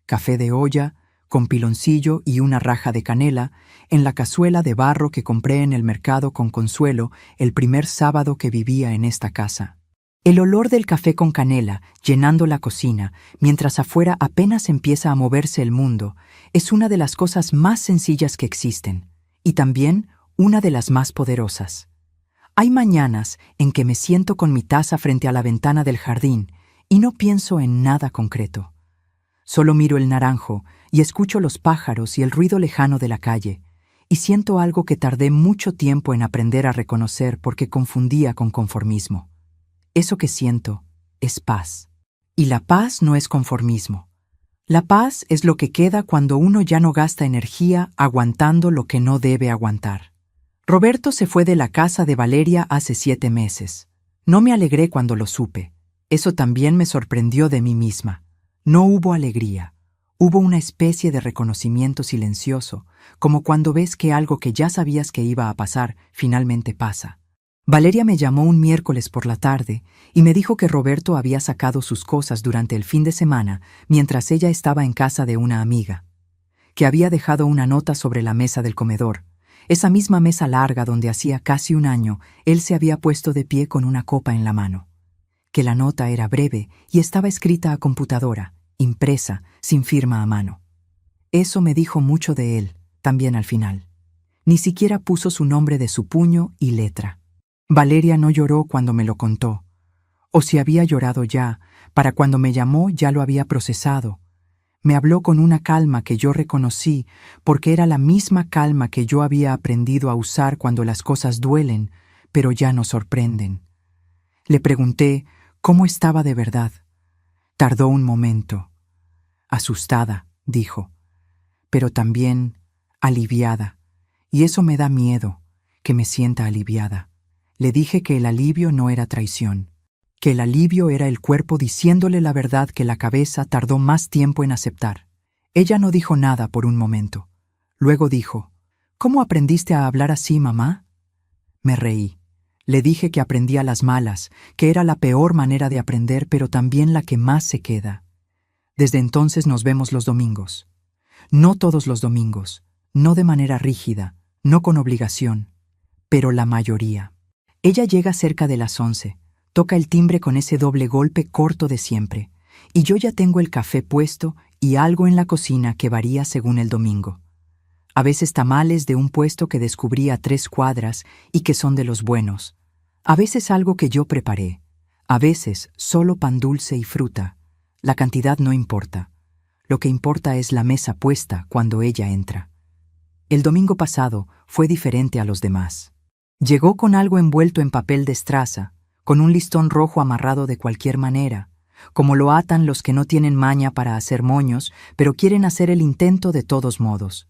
Speaker 1: Café de olla, con piloncillo y una raja de canela, en la cazuela de barro que compré en el mercado con Consuelo el primer sábado que vivía en esta casa. El olor del café con canela, llenando la cocina, mientras afuera apenas empieza a moverse el mundo, es una de las cosas más sencillas que existen, y también una de las más poderosas. Hay mañanas en que me siento con mi taza frente a la ventana del jardín y no pienso en nada concreto. Solo miro el naranjo y escucho los pájaros y el ruido lejano de la calle, y siento algo que tardé mucho tiempo en aprender a reconocer porque confundía con conformismo. Eso que siento es paz. Y la paz no es conformismo. La paz es lo que queda cuando uno ya no gasta energía aguantando lo que no debe aguantar. Roberto se fue de la casa de Valeria hace 7 meses. No me alegré cuando lo supe. Eso también me sorprendió de mí misma. No hubo alegría. Hubo una especie de reconocimiento silencioso, como cuando ves que algo que ya sabías que iba a pasar finalmente pasa. Valeria me llamó un miércoles por la tarde y me dijo que Roberto había sacado sus cosas durante el fin de semana mientras ella estaba en casa de una amiga, que había dejado una nota sobre la mesa del comedor, esa misma mesa larga donde hacía casi un año él se había puesto de pie con una copa en la mano, que la nota era breve y estaba escrita a computadora, impresa, sin firma a mano. Eso me dijo mucho de él, también al final. Ni siquiera puso su nombre de su puño y letra. Valeria no lloró cuando me lo contó, o si había llorado ya, para cuando me llamó ya lo había procesado. Me habló con una calma que yo reconocí porque era la misma calma que yo había aprendido a usar cuando las cosas duelen, pero ya no sorprenden. Le pregunté cómo estaba de verdad. Tardó un momento. Asustada, dijo, pero también aliviada, y eso me da miedo, que me sienta aliviada. Le dije que el alivio no era traición, que el alivio era el cuerpo diciéndole la verdad que la cabeza tardó más tiempo en aceptar. Ella no dijo nada por un momento. Luego dijo, ¿cómo aprendiste a hablar así, mamá? Me reí. Le dije que aprendí a las malas, que era la peor manera de aprender, pero también la que más se queda. Desde entonces nos vemos los domingos. No todos los domingos, no de manera rígida, no con obligación, pero la mayoría. Ella llega cerca de las 11, toca el timbre con ese doble golpe corto de siempre, y yo ya tengo el café puesto y algo en la cocina que varía según el domingo. A veces tamales de un puesto que descubrí a 3 cuadras y que son de los buenos. A veces algo que yo preparé. A veces solo pan dulce y fruta. La cantidad no importa. Lo que importa es la mesa puesta cuando ella entra. El domingo pasado fue diferente a los demás. Llegó con algo envuelto en papel de estraza, con un listón rojo amarrado de cualquier manera, como lo atan los que no tienen maña para hacer moños, pero quieren hacer el intento de todos modos.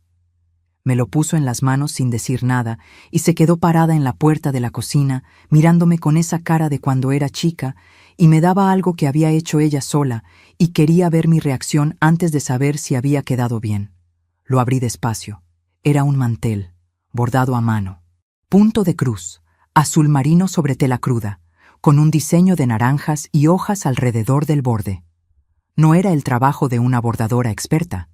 Speaker 1: Me lo puso en las manos sin decir nada y se quedó parada en la puerta de la cocina, mirándome con esa cara de cuando era chica, y me daba algo que había hecho ella sola y quería ver mi reacción antes de saber si había quedado bien. Lo abrí despacio. Era un mantel, bordado a mano. Punto de cruz, azul marino sobre tela cruda, con un diseño de naranjas y hojas alrededor del borde. No era el trabajo de una bordadora experta.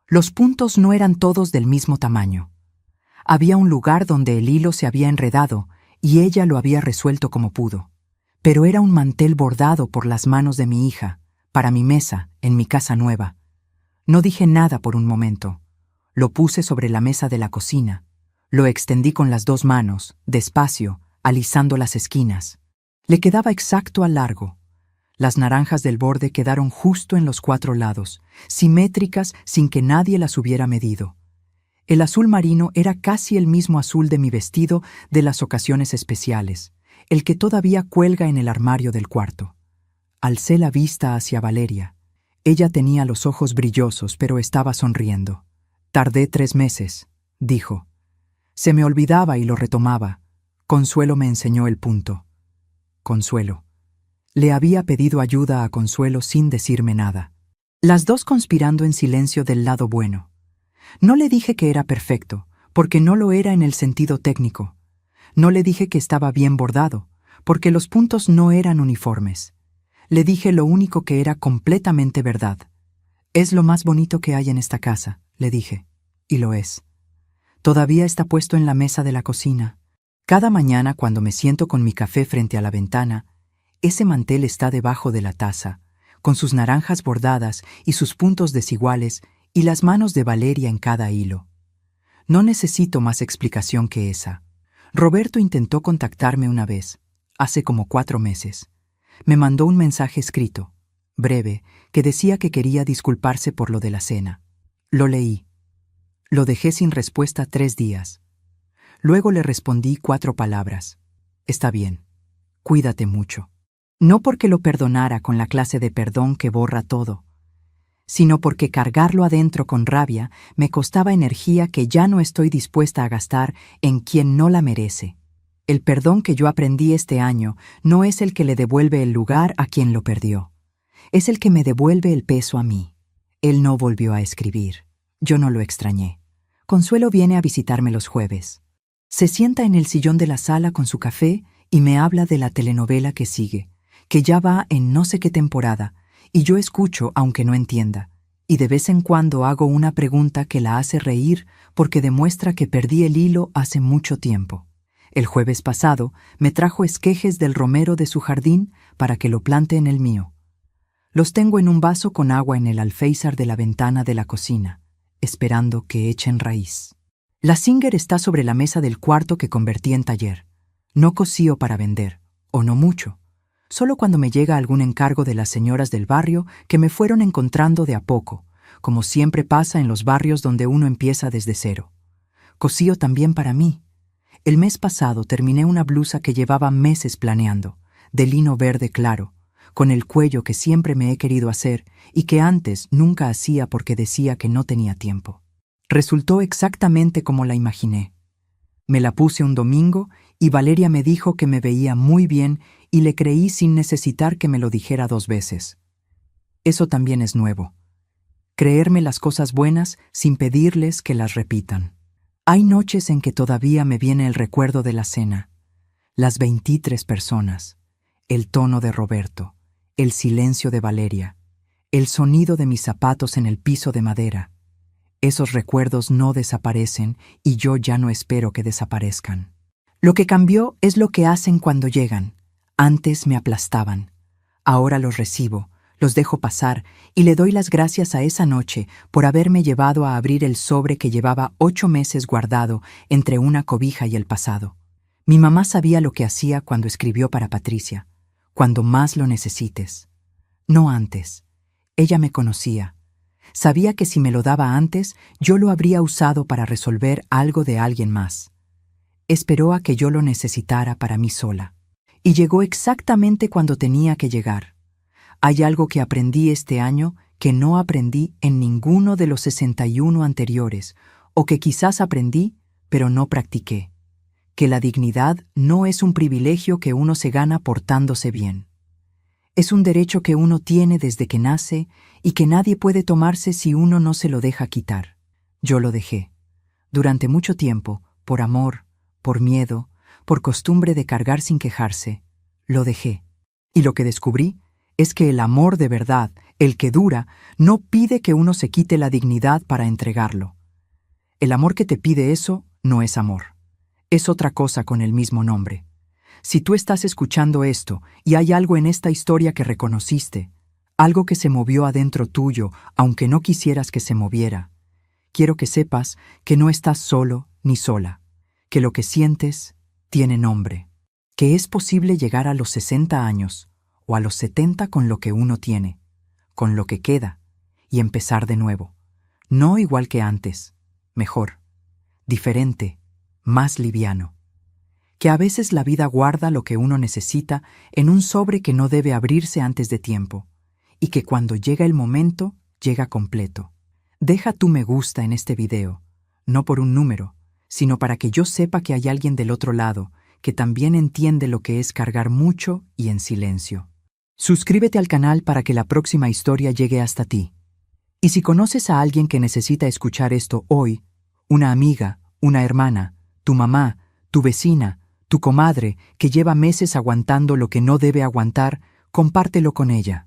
Speaker 1: Los puntos no eran todos del mismo tamaño. Había un lugar donde el hilo se había enredado y ella lo había resuelto como pudo. Pero era un mantel bordado por las manos de mi hija, para mi mesa, en mi casa nueva. No dije nada por un momento. Lo puse sobre la mesa de la cocina. Lo extendí con las 2 manos, despacio, alisando las esquinas. Le quedaba exacto al largo. Las naranjas del borde quedaron justo en los 4 lados, simétricas sin que nadie las hubiera medido. El azul marino era casi el mismo azul de mi vestido de las ocasiones especiales, el que todavía cuelga en el armario del cuarto. Alcé la vista hacia Valeria. Ella tenía los ojos brillosos, pero estaba sonriendo. «Tardé 3 meses», dijo. Se me olvidaba y lo retomaba. Consuelo me enseñó el punto. Consuelo. Le había pedido ayuda a Consuelo sin decirme nada. Las dos conspirando en silencio del lado bueno. No le dije que era perfecto, porque no lo era en el sentido técnico. No le dije que estaba bien bordado, porque los puntos no eran uniformes. Le dije lo único que era completamente verdad. «Es lo más bonito que hay en esta casa», le dije. Y lo es. Todavía está puesto en la mesa de la cocina. Cada mañana cuando me siento con mi café frente a la ventana, ese mantel está debajo de la taza, con sus naranjas bordadas y sus puntos desiguales y las manos de Valeria en cada hilo. No necesito más explicación que esa. Roberto intentó contactarme una vez, hace como 4 meses. Me mandó un mensaje escrito, breve, que decía que quería disculparse por lo de la cena. Lo leí. Lo dejé sin respuesta 3 días. Luego le respondí 4 palabras. «Está bien. Cuídate mucho». No porque lo perdonara con la clase de perdón que borra todo, sino porque cargarlo adentro con rabia me costaba energía que ya no estoy dispuesta a gastar en quien no la merece. El perdón que yo aprendí este año no es el que le devuelve el lugar a quien lo perdió. Es el que me devuelve el peso a mí. Él no volvió a escribir. Yo no lo extrañé. Consuelo viene a visitarme los jueves. Se sienta en el sillón de la sala con su café y me habla de la telenovela que sigue, que ya va en no sé qué temporada, y yo escucho aunque no entienda, y de vez en cuando hago una pregunta que la hace reír porque demuestra que perdí el hilo hace mucho tiempo. El jueves pasado me trajo esquejes del romero de su jardín para que lo plante en el mío. Los tengo en un vaso con agua en el alféizar de la ventana de la cocina, esperando que echen raíz. La Singer está sobre la mesa del cuarto que convertí en taller. No cocío para vender, o no mucho. Solo cuando me llega algún encargo de las señoras del barrio que me fueron encontrando de a poco, como siempre pasa en los barrios donde uno empieza desde cero. Cocío también para mí. El mes pasado terminé una blusa que llevaba meses planeando, de lino verde claro, con el cuello que siempre me he querido hacer y que antes nunca hacía porque decía que no tenía tiempo. Resultó exactamente como la imaginé. Me la puse un domingo y Valeria me dijo que me veía muy bien y le creí sin necesitar que me lo dijera 2 veces. Eso también es nuevo. Creerme las cosas buenas sin pedirles que las repitan. Hay noches en que todavía me viene el recuerdo de la cena, las 23 personas, el tono de Roberto, el silencio de Valeria, el sonido de mis zapatos en el piso de madera. Esos recuerdos no desaparecen y yo ya no espero que desaparezcan. Lo que cambió es lo que hacen cuando llegan. Antes me aplastaban. Ahora los recibo, los dejo pasar y le doy las gracias a esa noche por haberme llevado a abrir el sobre que llevaba 8 meses guardado entre una cobija y el pasado. Mi mamá sabía lo que hacía cuando escribió para Patricia, cuando más lo necesites. No antes. Ella me conocía. Sabía que si me lo daba antes, yo lo habría usado para resolver algo de alguien más. Esperó a que yo lo necesitara para mí sola. Y llegó exactamente cuando tenía que llegar. Hay algo que aprendí este año que no aprendí en ninguno de los 61 anteriores, o que quizás aprendí, pero no practiqué. Que la dignidad no es un privilegio que uno se gana portándose bien. Es un derecho que uno tiene desde que nace y que nadie puede tomarse si uno no se lo deja quitar. Yo lo dejé. Durante mucho tiempo, por amor, por miedo, por costumbre de cargar sin quejarse, lo dejé. Y lo que descubrí es que el amor de verdad, el que dura, no pide que uno se quite la dignidad para entregarlo. El amor que te pide eso no es amor. Es otra cosa con el mismo nombre. Si tú estás escuchando esto y hay algo en esta historia que reconociste, algo que se movió adentro tuyo, aunque no quisieras que se moviera, quiero que sepas que no estás solo ni sola, que lo que sientes tiene nombre, que es posible llegar a los 60 años o a los 70 con lo que uno tiene, con lo que queda, y empezar de nuevo. No igual que antes, mejor, diferente, más liviano. que a veces la vida guarda lo que uno necesita en un sobre que no debe abrirse antes de tiempo, y que cuando llega el momento, llega completo. Deja tu me gusta en este video, no por un número, sino para que yo sepa que hay alguien del otro lado que también entiende lo que es cargar mucho y en silencio. Suscríbete al canal para que la próxima historia llegue hasta ti. Y si conoces a alguien que necesita escuchar esto hoy, una amiga, una hermana, tu mamá, tu vecina, tu comadre que lleva meses aguantando lo que no debe aguantar, compártelo con ella.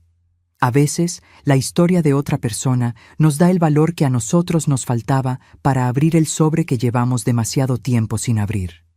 Speaker 1: A veces, la historia de otra persona nos da el valor que a nosotros nos faltaba para abrir el sobre que llevamos demasiado tiempo sin abrir.